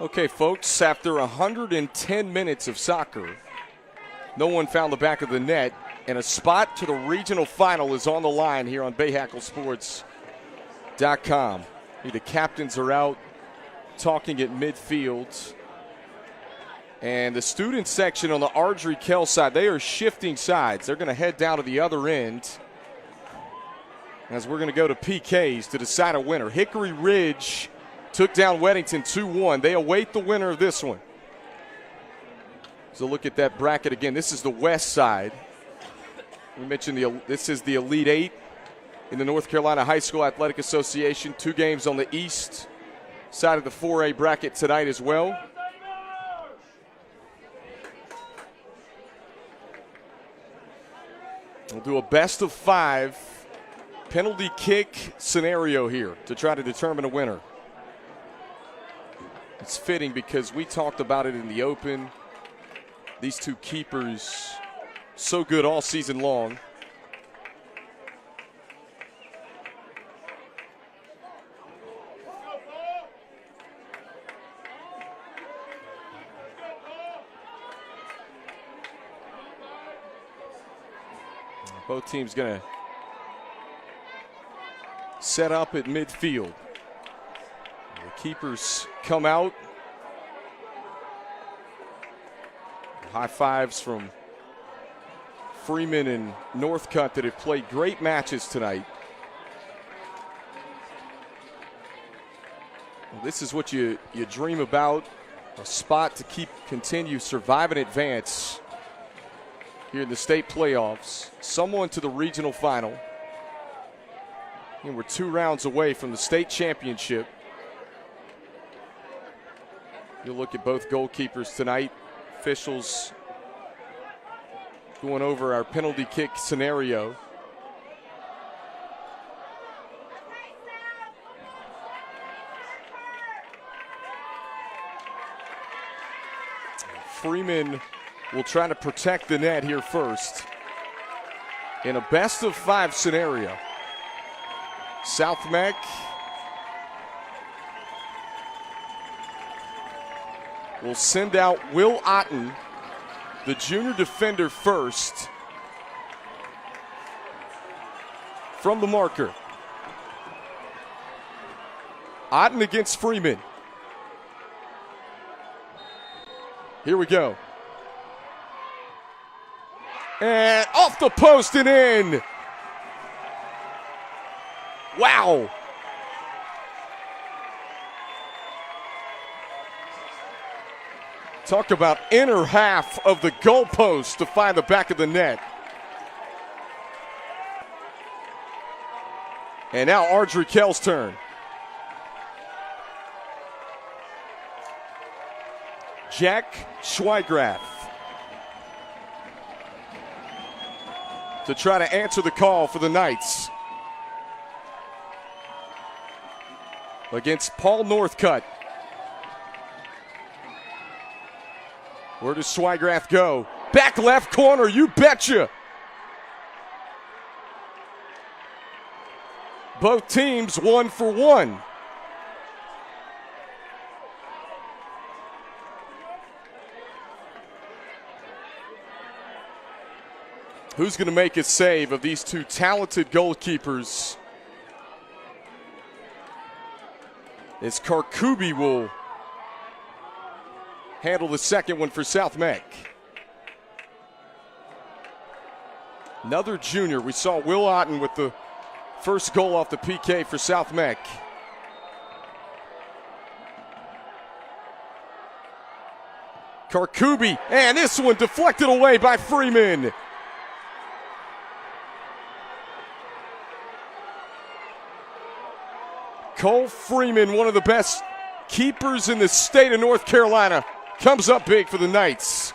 Okay, folks, after 110 minutes of soccer, no one found the back of the net, and a spot to the regional final is on the line here on BahakelSports.com. The captains are out talking at midfield. And the student section on the Ardrey Kell side, they are shifting sides. They're going to head down to the other end as we're going to go to PKs to decide a winner. Hickory Ridge took down Weddington 2-1. They await the winner of this one. So look at that bracket again. This is the west side. We mentioned this is the Elite Eight in the North Carolina High School Athletic Association. 2 games on the east side of the 4A bracket tonight as well. We'll do a best of 5 penalty kick scenario here to try to determine a winner. It's fitting because we talked about it in the open. These 2 keepers, so good all season long. Both teams going to set up at midfield. The keepers come out. High fives from Freeman and Northcutt that have played great matches tonight. Well, this is what you dream about, a spot to continue, survive and advance here in the state playoffs. Someone to the regional final. And we're 2 rounds away from the state championship. You'll look at both goalkeepers tonight. Officials going over our penalty kick scenario. Freeman will try to protect the net here first in a best of 5 scenario. South Meck will send out Will Otten, the junior defender, first from the marker. Otten against Freeman. Here we go. And off the post and in. Wow. Talk about inner half of the goalpost to find the back of the net. And now Ardrey Kell's turn. Jack Schweigrath to try to answer the call for the Knights against Paul Northcutt. Where does Schweigrath go? Back left corner, you betcha. Both teams 1 for 1. Who's going to make a save of these 2 talented goalkeepers? As Karkubi will handle the second one for South Meck. Another junior. We saw Will Otten with the first goal off the PK for South Meck. Karkubi, and this one deflected away by Freeman. Cole Freeman, one of the best keepers in the state of North Carolina, comes up big for the Knights.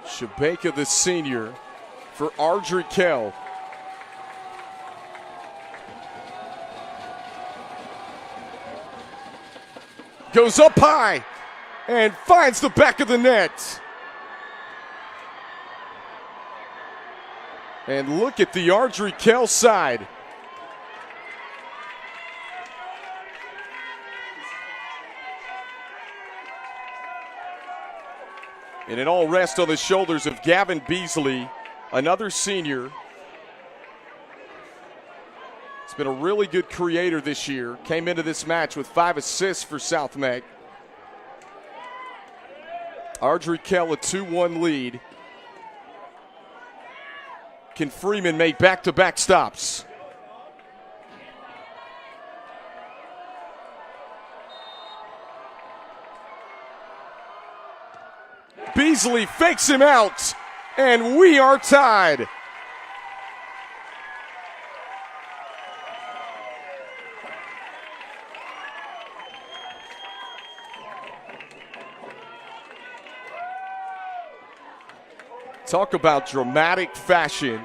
Shabaka, the senior, for Ardrey Kell. Goes up high. and finds the back of the net. And look at the Ardrey Kell side. And it all rests on the shoulders of Gavin Beasley, another senior. He's been a really good creator this year. Came into this match with 5 assists for South Meck. Ardrey Kell a 2-1 lead. Can Freeman make back-to-back stops? Beasley fakes him out, and we are tied. Talk about dramatic fashion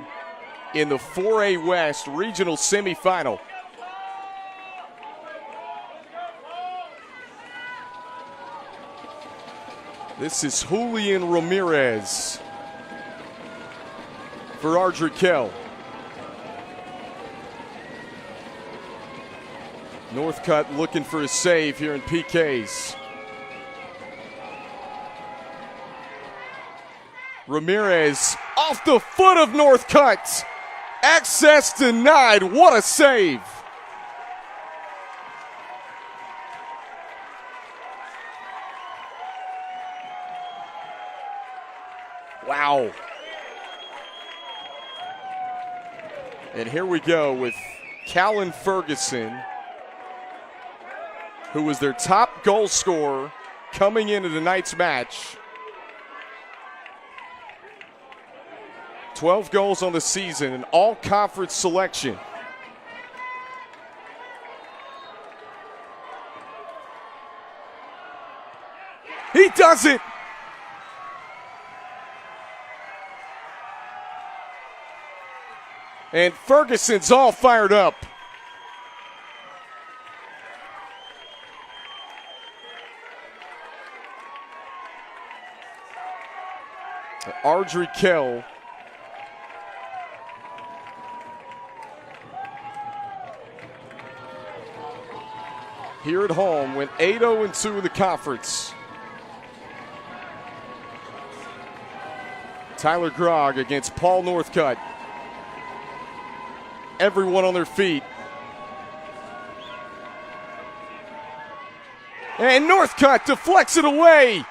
in the 4A West regional semifinal. This is Julian Ramirez for Ardrey Kell. Northcutt looking for a save here in PKs. Ramirez off the foot of Northcutt. Access denied. What a save. Wow. And here we go with Callan Ferguson, who was their top goal scorer coming into tonight's match. 12 goals on the season, an all-conference selection. He does it! And Ferguson's all fired up. Ardrey Kell here at home went 8-0-2 in the conference. Tyler Grogg against Paul Northcutt. Everyone on their feet. And Northcutt deflects it away.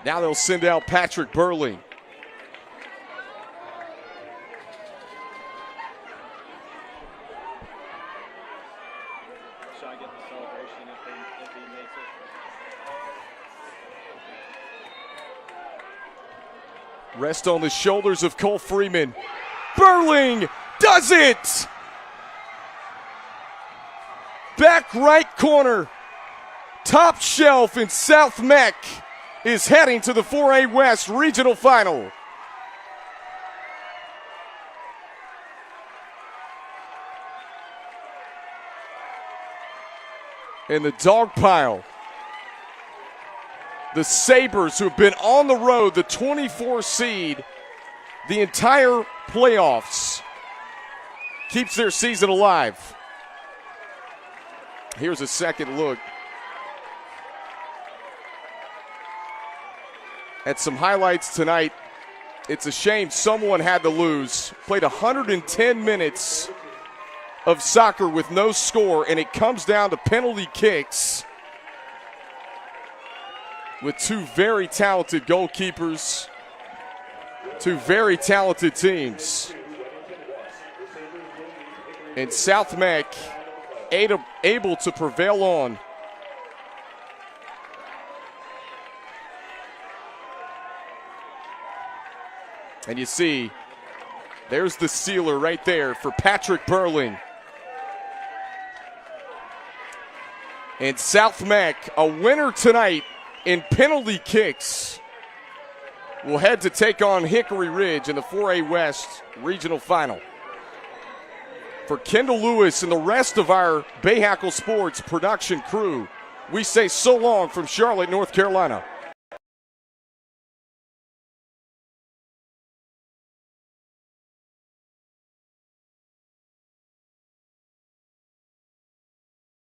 Now they'll send out Patrick Burley. Should I get the celebration if he makes it? Rest on the shoulders of Cole Freeman. Burling does it! Back right corner. Top shelf in South Meck is heading to the 4A West Regional Final. In the dog pile, the Sabres, who have been on the road, the 24 seed, the entire playoffs, keeps their season alive. Here's a second look at some highlights tonight. It's a shame someone had to lose. Played 110 minutes of soccer with no score, and it comes down to penalty kicks with two very talented goalkeepers, two very talented teams. And South Meck able to prevail on. And you see, there's the sealer right there for Patrick Burling. And South Meck, a winner tonight in penalty kicks, will head to take on Hickory Ridge in the 4A West Regional Final. For Kendall Lewis and the rest of our Bahakel Sports production crew, we say so long from Charlotte, North Carolina.